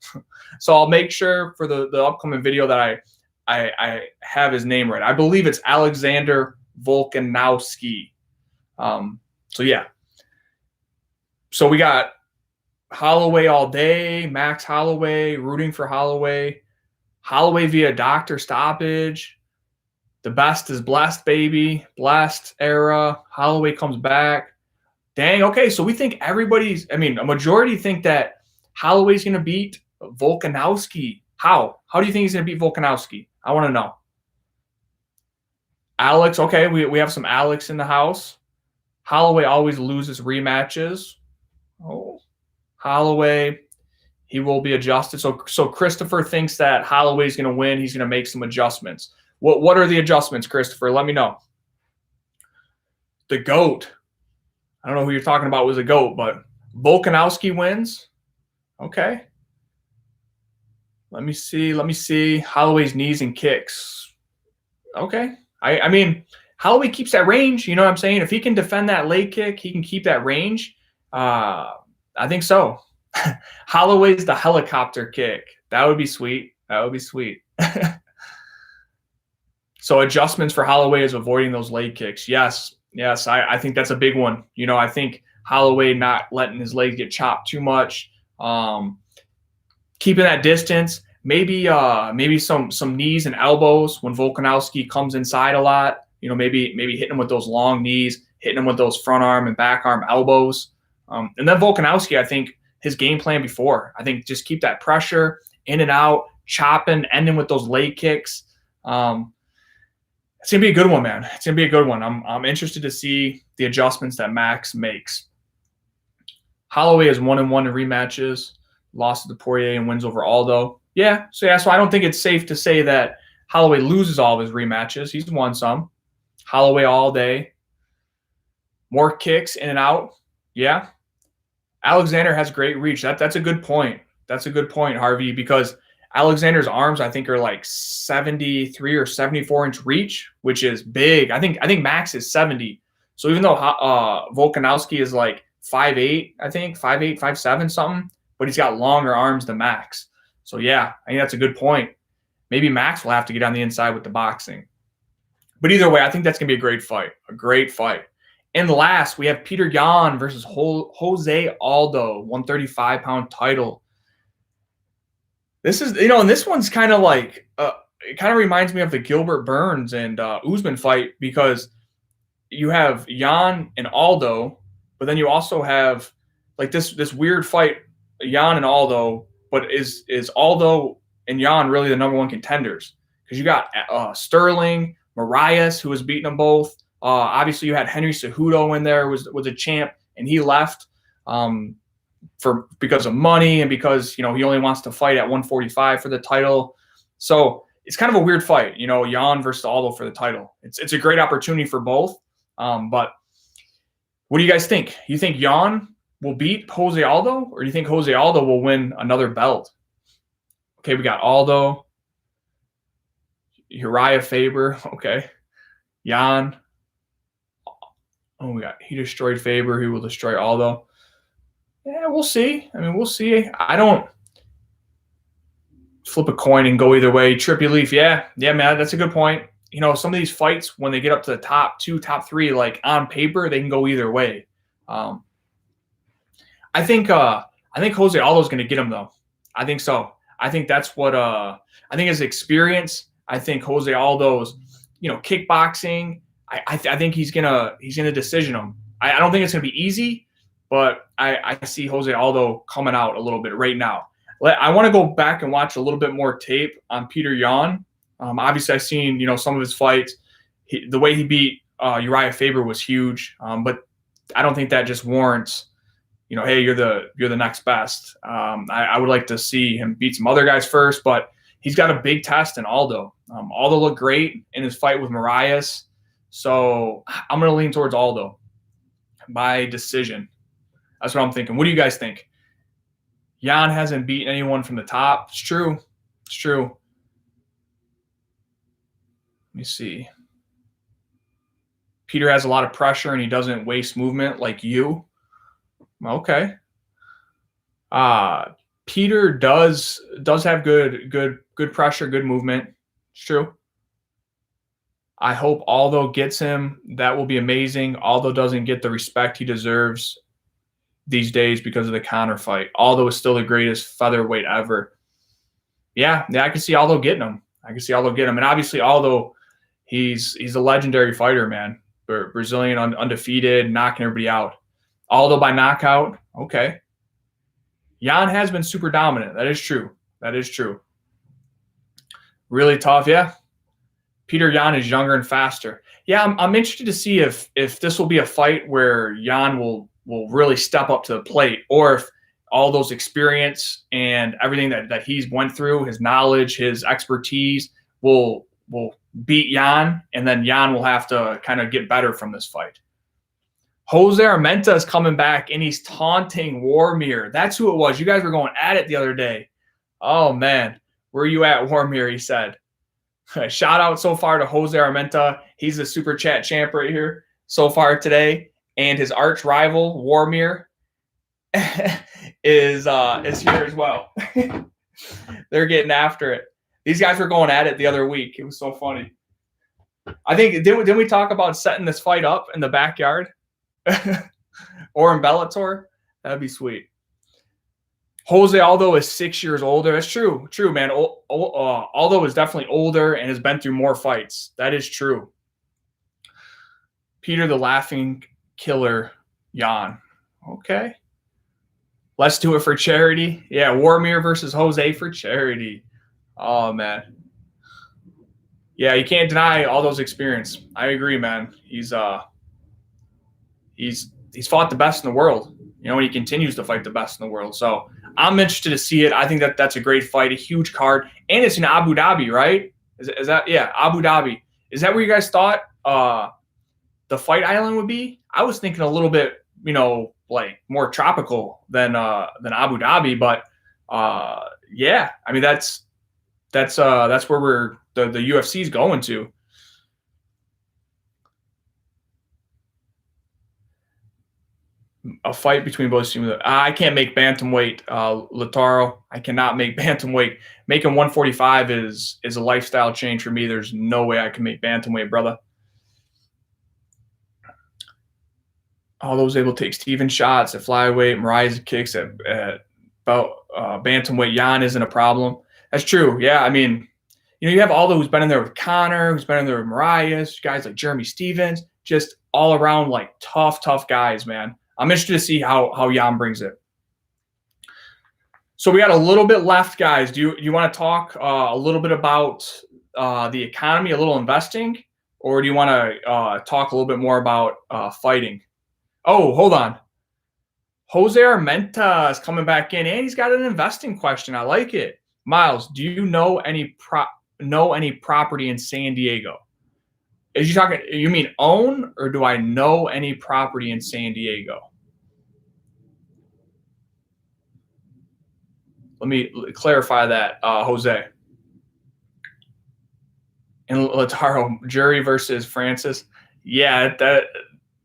So I'll make sure for the upcoming video that I have his name right. I believe it's Alexander Volkanovski. So yeah. So we got Holloway all day, Max Holloway, rooting for Holloway. Holloway via doctor stoppage. The best is blessed, baby. Blessed era. Holloway comes back. Dang, okay, so we think a majority think that Holloway's going to beat Volkanovski. How? How do you think he's going to beat Volkanovski? I want to know. Alex, okay, we have some Alex in the house. Holloway always loses rematches. Oh, Holloway, he will be adjusted. So Christopher thinks that Holloway's going to win. He's going to make some adjustments. What are the adjustments, Christopher? Let me know. The GOAT. I don't know who you're talking about was a GOAT, but Volkanovski wins. Okay. Let me see. Holloway's knees and kicks. Okay. I mean, Holloway keeps that range. You know what I'm saying? If he can defend that leg kick, he can keep that range. I think so. Holloway's the helicopter kick. That would be sweet. That would be sweet. So adjustments for Holloway is avoiding those leg kicks. Yes. I think that's a big one. You know, I think Holloway not letting his legs get chopped too much, keeping that distance. Maybe some knees and elbows when Volkanovski comes inside a lot. You know, maybe hitting him with those long knees, hitting him with those front arm and back arm elbows. And then Volkanovski, I think his game plan before, I think just keep that pressure in and out, chopping, ending with those leg kicks. It's gonna be a good one, man. It's gonna be a good one. I'm interested to see the adjustments that Max makes. Holloway is 1-1 in rematches, lost to Poirier and wins over Aldo. So I don't think it's safe to say that Holloway loses all of his rematches. He's won some. Holloway all day. More kicks in and out. Yeah. Alexander has great reach. That's a good point. That's a good point, Harvey, because Alexander's arms, I think, are like 73 or 74-inch reach, which is big. I think Max is 70. So even though Volkanovski is like 5'8", I think, 5'8", 5'7", something, but he's got longer arms than Max. So yeah, I think that's a good point. Maybe Max will have to get on the inside with the boxing. But either way, I think that's going to be a great fight. A great fight. And last, we have Peter Yan versus Jose Aldo, 135-pound title. This is, and this one's kind of like, it kind of reminds me of the Gilbert Burns and Guzman fight, because you have Yan and Aldo, but then you also have like this weird fight, Yan and Aldo, but is Aldo and Yan really the number one contenders? Because you got Sterling, Marias, who was beating them both. Obviously, you had Henry Cejudo in there, was a champ, and he left because of money and because he only wants to fight at 145 for the title. So it's kind of a weird fight, Yan versus Aldo for the title. It's a great opportunity for both. But what do you guys think? You think Yan will beat Jose Aldo, or do you think Jose Aldo will win another belt? Okay, we got Aldo, Uriah Faber. Okay, Yan. Oh, he destroyed Faber. He will destroy Aldo. Yeah, we'll see. We'll see. I don't flip a coin and go either way. Triple Leaf, yeah, man, that's a good point. Some of these fights, when they get up to the top 2, top 3, like on paper, they can go either way. I think Jose Aldo's going to get him, though. I think so. I think that's what I think his experience. I think Jose Aldo's kickboxing. I think he's gonna decision him. I don't think it's going to be easy, but I see Jose Aldo coming out a little bit right now. I want to go back and watch a little bit more tape on Peter Yan. Obviously, I've seen some of his fights. The way he beat Uriah Faber was huge, but I don't think that just warrants, hey, you're the next best. I would like to see him beat some other guys first, but he's got a big test in Aldo. Aldo looked great in his fight with Marias, so I'm going to lean towards Aldo by decision. That's what I'm thinking. What do you guys think? Yan hasn't beaten anyone from the top. It's true. It's true. Let me see. Peter has a lot of pressure and he doesn't waste movement like you. Okay. Peter does have good pressure, good movement. It's true. I hope Aldo gets him. That will be amazing. Aldo doesn't get the respect he deserves these days because of the Conor fight. Aldo is still the greatest featherweight ever. Yeah, I can see Aldo getting him. And obviously Aldo, he's a legendary fighter, man. Brazilian, undefeated, knocking everybody out. Aldo by knockout, okay. Yan has been super dominant. That is true. Really tough, yeah. Peter Yan is younger and faster. Yeah, I'm interested to see if this will be a fight where Yan will really step up to the plate, or if all those experience and everything that he's went through, his knowledge, his expertise will beat Yan, and then Yan will have to kind of get better from this fight. Jose Armenta is coming back, and he's taunting Warmir. That's who it was. You guys were going at it the other day. Oh, man. Where are you at, Warmir, he said. Shout out so far to Jose Armenta. He's the Super Chat champ right here so far today. And his arch rival, Warmir, is here as well. They're getting after it. These guys were going at it the other week. It was so funny. I think, didn't we talk about setting this fight up in the backyard? Or in Bellator? That'd be sweet. Jose Aldo is 6 years older. That's true, man. Aldo is definitely older and has been through more fights. That is true. Peter the Laughing Killer Yan. Okay. Let's do it for charity. Yeah, Warmir versus Jose for charity. Oh, man. Yeah, you can't deny Aldo's experience. I agree, man. He's fought the best in the world, and he continues to fight the best in the world. So I'm interested to see it. I think that's a great fight, a huge card, and it's in Abu Dhabi, right? Is that Abu Dhabi? Is that where you guys thought the fight island would be? I was thinking a little bit, like more tropical than Abu Dhabi, but yeah, I mean that's where the UFC is going to. A fight between both teams. I can't make bantamweight, Lataro. I cannot make bantamweight. Making 145 is a lifestyle change for me. There's no way I can make bantamweight, brother. Aldo was able to take Steven shots at flyweight. Marias kicks at bantamweight. Yan isn't a problem. That's true. Yeah, I mean, you have Aldo who's been in there with Conor, who's been in there with Marias, guys like Jeremy Stevens, just all around like tough guys, man. I'm interested to see how Yan brings it. So we got a little bit left, guys. Do you want to talk a little bit about the economy, a little investing, or do you want to talk a little bit more about fighting? Oh, hold on. Jose Armenta is coming back in, and he's got an investing question. I like it. Myles, do you know any property in San Diego? You mean own, or do I know any property in San Diego? Let me clarify that, Jose. And Lataro, Jury versus Francis. Yeah,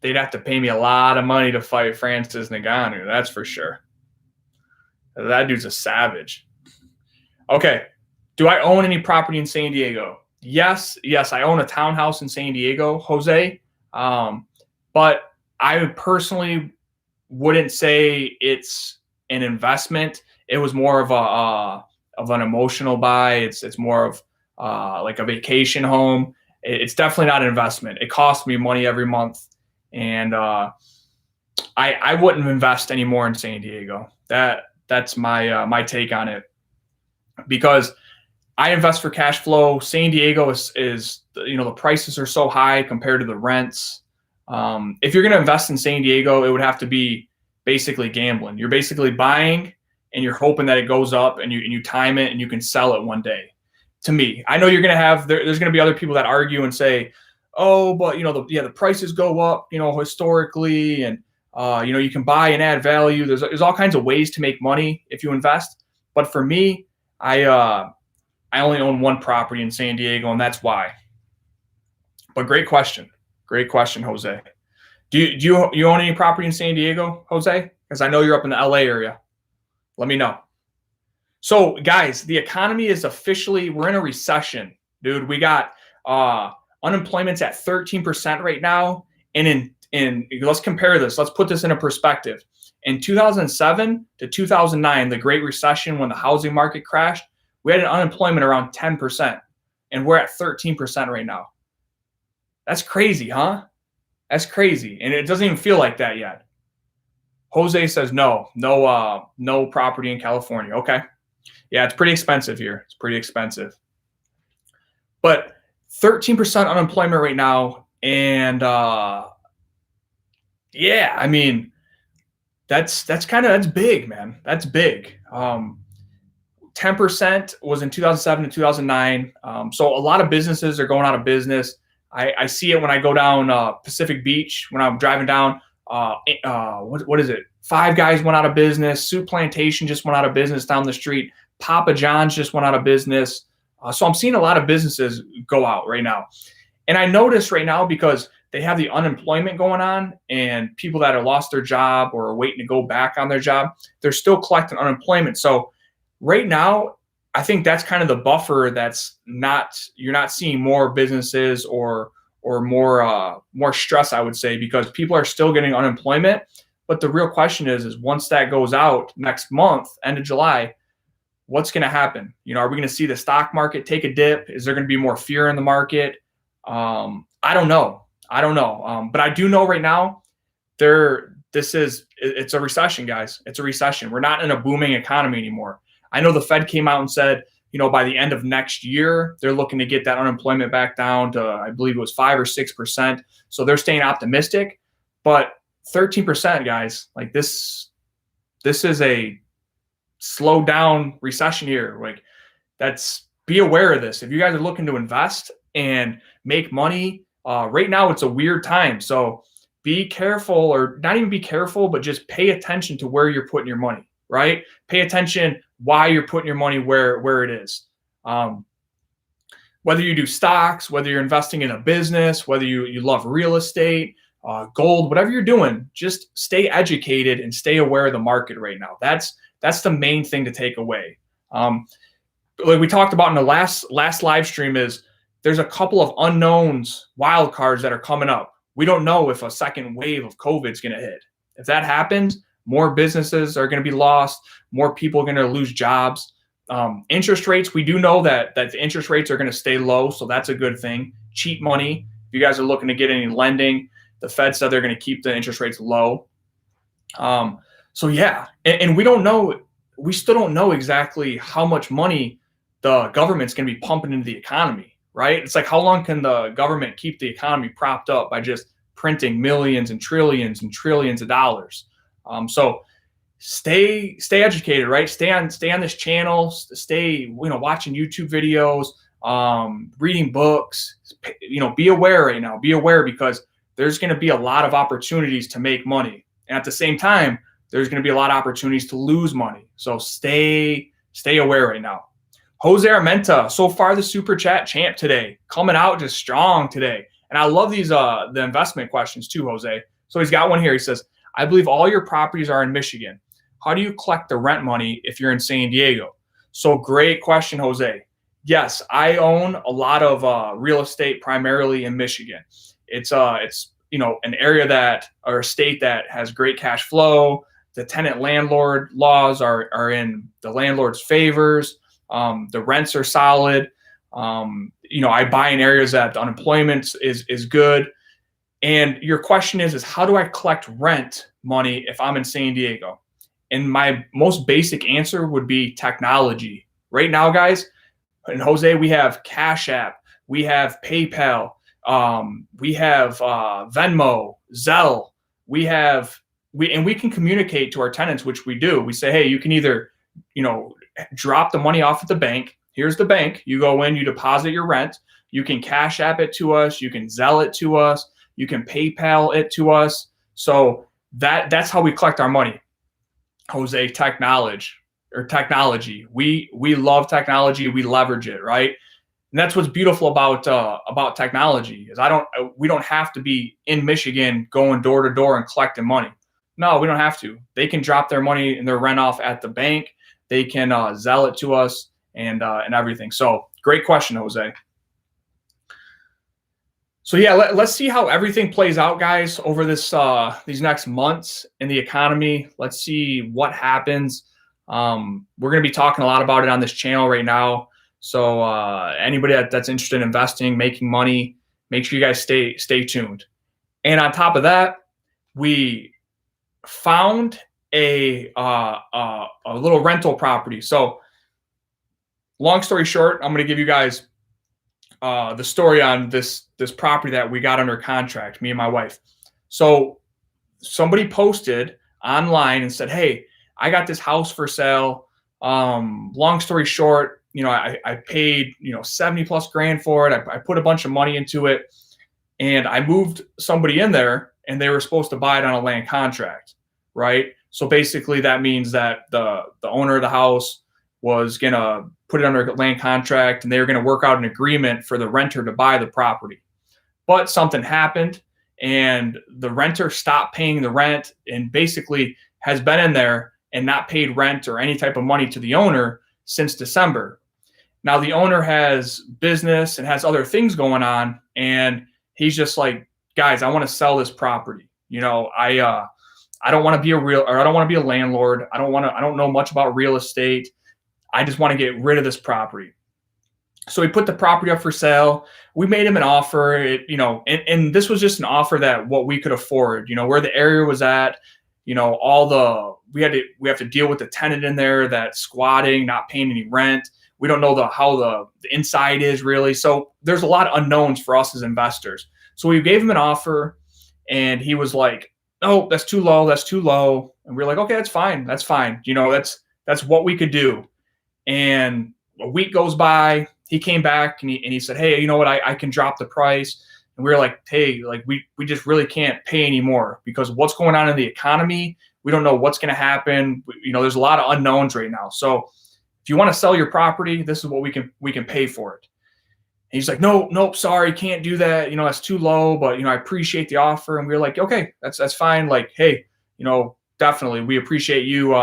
they'd have to pay me a lot of money to fight Francis Ngannou. That's for sure. That dude's a savage. Okay. Do I own any property in San Diego? Yes, I own a townhouse in San Diego, Jose. But I personally wouldn't say it's an investment. It was more of an emotional buy. It's more of like a vacation home. It's definitely not an investment. It costs me money every month, and I wouldn't invest anymore in San Diego. That's my take on it, because I invest for cash flow. San Diego is the prices are so high compared to the rents. If you're going to invest in San Diego, it would have to be basically gambling. You're basically buying and you're hoping that it goes up, and you time it and you can sell it one day. To me, I know you're going to have there's going to be other people that argue and say, oh, but the prices go up, historically, and you can buy and add value. There's all kinds of ways to make money if you invest. But for me, I only own one property in San Diego, and that's why. But great question, Jose. Do you own any property in San Diego, Jose? Because I know you're up in the LA area. Let me know. So, guys, the economy is we're in a recession, dude. We got unemployment's at 13% right now, and let's compare this. Let's put this into perspective. In 2007 to 2009, the Great Recession, when the housing market crashed, we had an unemployment around 10%, and we're at 13% right now. That's crazy, huh? That's crazy, and it doesn't even feel like that yet. Jose says no property in California. Okay, yeah, it's pretty expensive here. It's pretty expensive, but 13% unemployment right now, and yeah, I mean that's big, man. That's big. 10% was in 2007 to 2009. So a lot of businesses are going out of business. I see it when I go down Pacific Beach, when I'm driving down. What is it? Five Guys went out of business. Soup Plantation just went out of business down the street. Papa John's just went out of business. So I'm seeing a lot of businesses go out right now. And I notice right now, because they have the unemployment going on, and people that have lost their job or are waiting to go back on their job, they're still collecting unemployment. So right now, I think that's kind of the buffer. You're not seeing more businesses or more stress, I would say, because people are still getting unemployment. But the real question is once that goes out next month, end of July, what's going to happen? Are we going to see the stock market take a dip? Is there going to be more fear in the market? I don't know. But I do know right now it's a recession, guys. It's a recession. We're not in a booming economy anymore. I know the Fed came out and said, by the end of next year, they're looking to get that unemployment back down to, I believe it was 5 or 6%. So they're staying optimistic, but 13%, guys, like this is a slow down recession here. Like, be aware of this. If you guys are looking to invest and make money, right now it's a weird time. So be careful, or not even be careful, but just pay attention to where you're putting your money, right? Pay attention why you're putting your money where it is. Whether you do stocks, whether you're investing in a business, whether you love real estate, gold, whatever you're doing, just stay educated and stay aware of the market right now. That's the main thing to take away. Like we talked about in the last live stream, is there's a couple of unknowns, wild cards that are coming up. We don't know if a second wave of COVID is going to hit. If that happens, more businesses are going to be lost. More people are going to lose jobs. Interest rates, we do know that the interest rates are going to stay low, so that's a good thing. Cheap money. If you guys are looking to get any lending, the Fed said they're going to keep the interest rates low. So yeah, and we don't know. We still don't know exactly how much money the government's going to be pumping into the economy, right? It's like, how long can the government keep the economy propped up by just printing millions and trillions of dollars? So stay educated, right? Stay on this channel. Stay, watching YouTube videos, reading books. Be aware right now. Be aware, because there's going to be a lot of opportunities to make money, and at the same time, there's going to be a lot of opportunities to lose money. So stay aware right now. Jose Armenta, so far the super chat champ today, coming out just strong today. And I love these the investment questions too, Jose. So he's got one here. He says, I believe all your properties are in Michigan. How do you collect the rent money if you're in San Diego? So great question, Jose. Yes, I own a lot of real estate, primarily in Michigan. It's an area or a state that has great cash flow. The tenant landlord laws are in the landlord's favors. The rents are solid. I buy in areas that the unemployment is good. And your question is how do I collect rent money if I'm in San Diego? And my most basic answer would be technology. Right now, guys, and Jose, we have Cash App, we have PayPal, we have Venmo, Zelle, and we can communicate to our tenants, which we do. We say, hey, you can either, drop the money off at the bank. Here's the bank. You go in, you deposit your rent. You can Cash App it to us. You can Zelle it to us. You can PayPal it to us. So that's how we collect our money. Jose, technology. We love technology. We leverage it, right? And that's what's beautiful about technology is we don't have to be in Michigan going door to door and collecting money. No, we don't have to. They can drop their money and their rent off at the bank. They can Zelle it to us and everything. So great question, Jose. So yeah, let's see how everything plays out, guys, over these next months in the economy. Let's see what happens. We're going to be talking a lot about it on this channel right now. So anybody that's interested in investing, making money, make sure you guys stay tuned. And on top of that, we found a little rental property. So long story short, I'm going to give you guys the story on this property that we got under contract, me and my wife. So somebody posted online and said, hey, I got this house for sale. Long story short, I paid, 70 plus grand for it. I put a bunch of money into it and I moved somebody in there and they were supposed to buy it on a land contract, right? So basically that means that the owner of the house was going to put it under a land contract and they were going to work out an agreement for the renter to buy the property. But something happened and the renter stopped paying the rent and basically has been in there and not paid rent or any type of money to the owner since December. Now the owner has business and has other things going on and he's just like, guys, I want to sell this property. I don't want to be I don't want to be a landlord. I don't know much about real estate. I just want to get rid of this property. So we put the property up for sale. We made him an offer, and this was just an offer that what we could afford, where the area was at, we have to deal with the tenant in there that's squatting, not paying any rent. We don't know how the inside is really. So there's a lot of unknowns for us as investors. So we gave him an offer and he was like, no, that's too low. That's too low. And we're like, okay, that's fine. That's fine. That's what we could do. And a week goes by, he came back and he said, hey, you know what? I can drop the price. And we were like, hey, we just really can't pay anymore because what's going on in the economy, we don't know what's going to happen. There's a lot of unknowns right now. So if you want to sell your property, this is what we can pay for it. And he's like, nope, sorry, can't do that. That's too low, but I appreciate the offer. And we were like, okay, that's fine. Like, hey, definitely, we appreciate you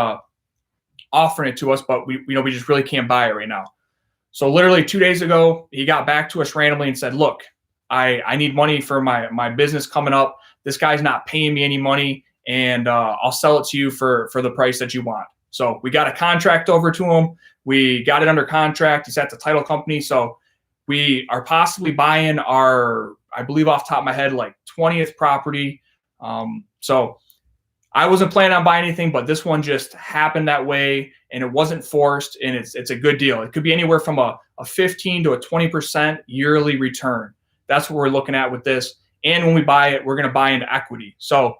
offering it to us, but we just really can't buy it right now. So literally 2 days ago, he got back to us randomly and said, look, I need money for my business coming up. This guy's not paying me any money and I'll sell it to you for the price that you want. So we got a contract over to him. We got it under contract. It's at the title company. So we are possibly buying our, I believe off the top of my head, like 20th property. So I wasn't planning on buying anything, but this one just happened that way and it wasn't forced and it's a good deal. It could be anywhere from a 15 to a 20% yearly return. That's what we're looking at with this. And when we buy it, we're going to buy into equity. So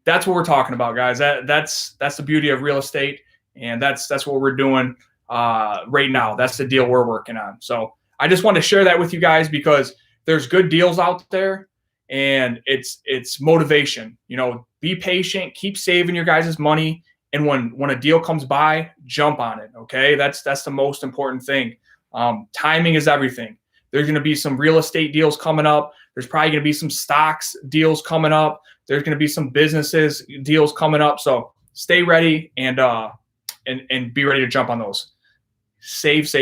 that's what we're talking about, guys. That's the beauty of real estate. And that's what we're doing right now. That's the deal we're working on. So I just want to share that with you guys because there's good deals out there and it's motivation. Be patient, keep saving your guys' money. And when a deal comes by, jump on it. Okay. That's the most important thing. Timing is everything. There's going to be some real estate deals coming up. There's probably going to be some stocks deals coming up. There's going to be some businesses deals coming up. So stay ready and be ready to jump on those. Save.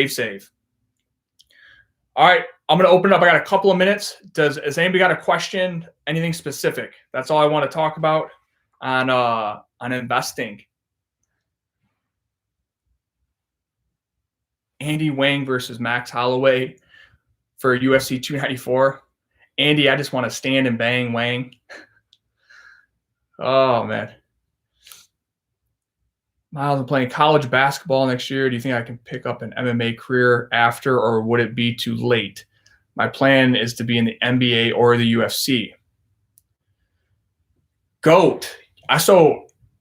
All right. I'm going to open it up. I got a couple of minutes. Has anybody got a question? Anything specific? That's all I want to talk about on investing. Andy Wang versus Max Holloway for UFC 294. Andy, I just want to stand and bang Wang. Oh man. Myles, I'm playing college basketball next year. Do you think I can pick up an MMA career after, or would it be too late? My plan is to be in the NBA or the UFC. GOAT.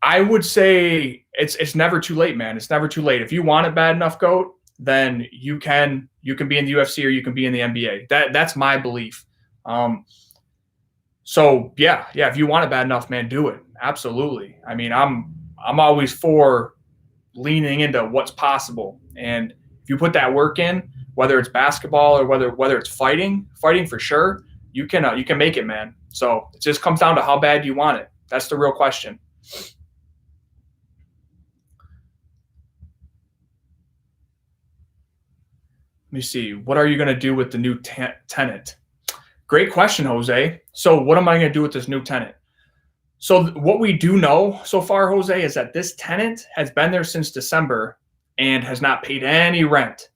I would say it's never too late, man. It's never too late. If you want it bad enough, GOAT, then you can be in the UFC or you can be in the NBA. That's my belief. So yeah, if you want it bad enough, man, do it. Absolutely. I mean, I'm always for leaning into what's possible. And if you put that work in, whether it's basketball or whether it's fighting for sure, you can make it, man. So it just comes down to how bad you want it. That's the real question. Let me see. What are you going to do with the new tenant? Great question, Jose. So what am I going to do with this new tenant? So what we do know so far, Jose, is that this tenant has been there since December and has not paid any rent.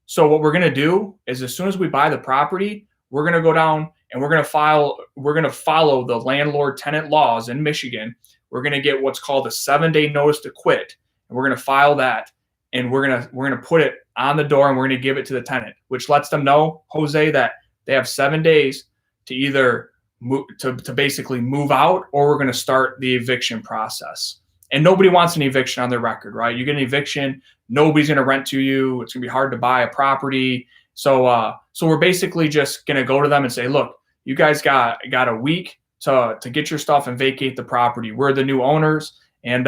So what we're going to do is as soon as we buy the property, we're going to go down and we're going to follow the landlord-tenant laws in Michigan. We're going to get what's called a 7-day notice to quit, and we're going to file that, and we're going to put it on the door, and we're going to give it to the tenant, which lets them know, Jose, that they have 7 days to either to basically move out, or we're going to start the eviction process. And nobody wants an eviction on their record, right? You get an eviction, nobody's going to rent to you. It's going to be hard to buy a property. So we're basically just going to go to them and say, look, you guys got a week to get your stuff and vacate the property. We're the new owners, and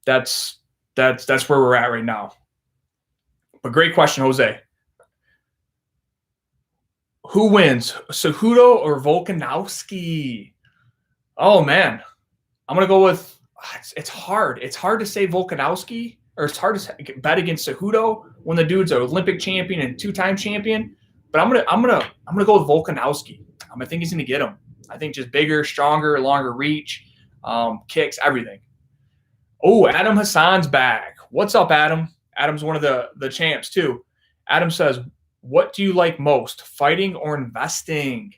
that's where we're at right now. But great question, Jose. Who wins, Cejudo or Volkanovski? Oh man, I'm gonna go with. It's hard. It's hard to say Volkanovski, or it's hard to bet against Cejudo when the dude's an Olympic champion and 2-time champion. But I'm gonna go with Volkanovski. I think he's gonna get him. I think just bigger, stronger, longer reach, kicks, everything. Oh, Adam Hassan's back. What's up, Adam? Adam's one of the champs too. Adam says, what do you like most, fighting or investing?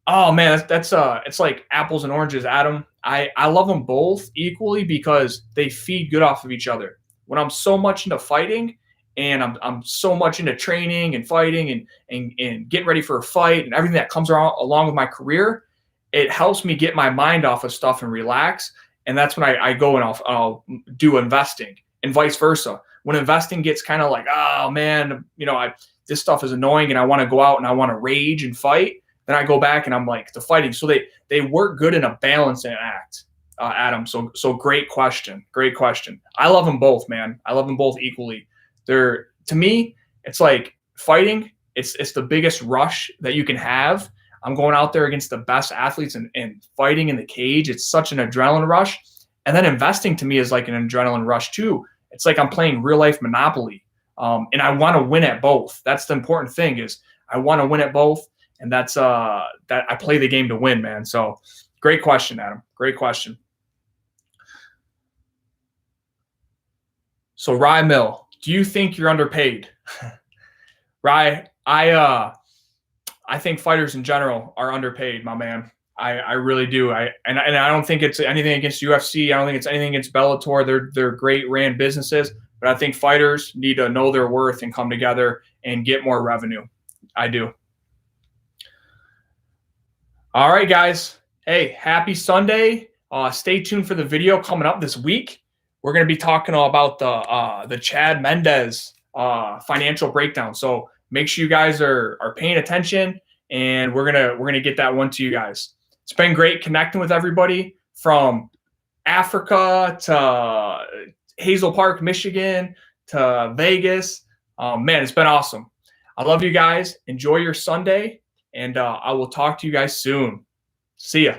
Oh man, that's it's like apples and oranges, Adam. I love them both equally because they feed good off of each other. When I'm so much into fighting and I'm so much into training and fighting and getting ready for a fight and everything that comes along with my career, it helps me get my mind off of stuff and relax. And that's when I go and I'll do investing, and vice versa. When investing gets kind of like, oh man, this stuff is annoying and I want to go out and I want to rage and fight, then I go back and I'm like the fighting. So they work good in a balancing act, Adam. So great question. Great question. I love them both, man. I love them both equally. To me, it's like fighting. It's the biggest rush that you can have. I'm going out there against the best athletes and fighting in the cage. It's such an adrenaline rush. And then investing to me is like an adrenaline rush too. It's like I'm playing real life Monopoly. And I want to win at both. That's the important thing, is I want to win at both. And that's that I play the game to win, man. So great question, Adam. Great question. So Rye Mill, do you think you're underpaid? Rye, I think fighters in general are underpaid, my man. I really do. And I don't think it's anything against UFC. I don't think it's anything against Bellator. They're great ran businesses, but I think fighters need to know their worth and come together and get more revenue. I do. All right, guys. Hey, happy Sunday. Stay tuned for the video coming up this week. We're going to be talking about the Chad Mendes financial breakdown. So make sure you guys are paying attention, and we're gonna get that one to you guys. It's been great connecting with everybody from Africa to Hazel Park, Michigan to Vegas. Man, it's been awesome. I love you guys. Enjoy your Sunday, and I will talk to you guys soon. See ya.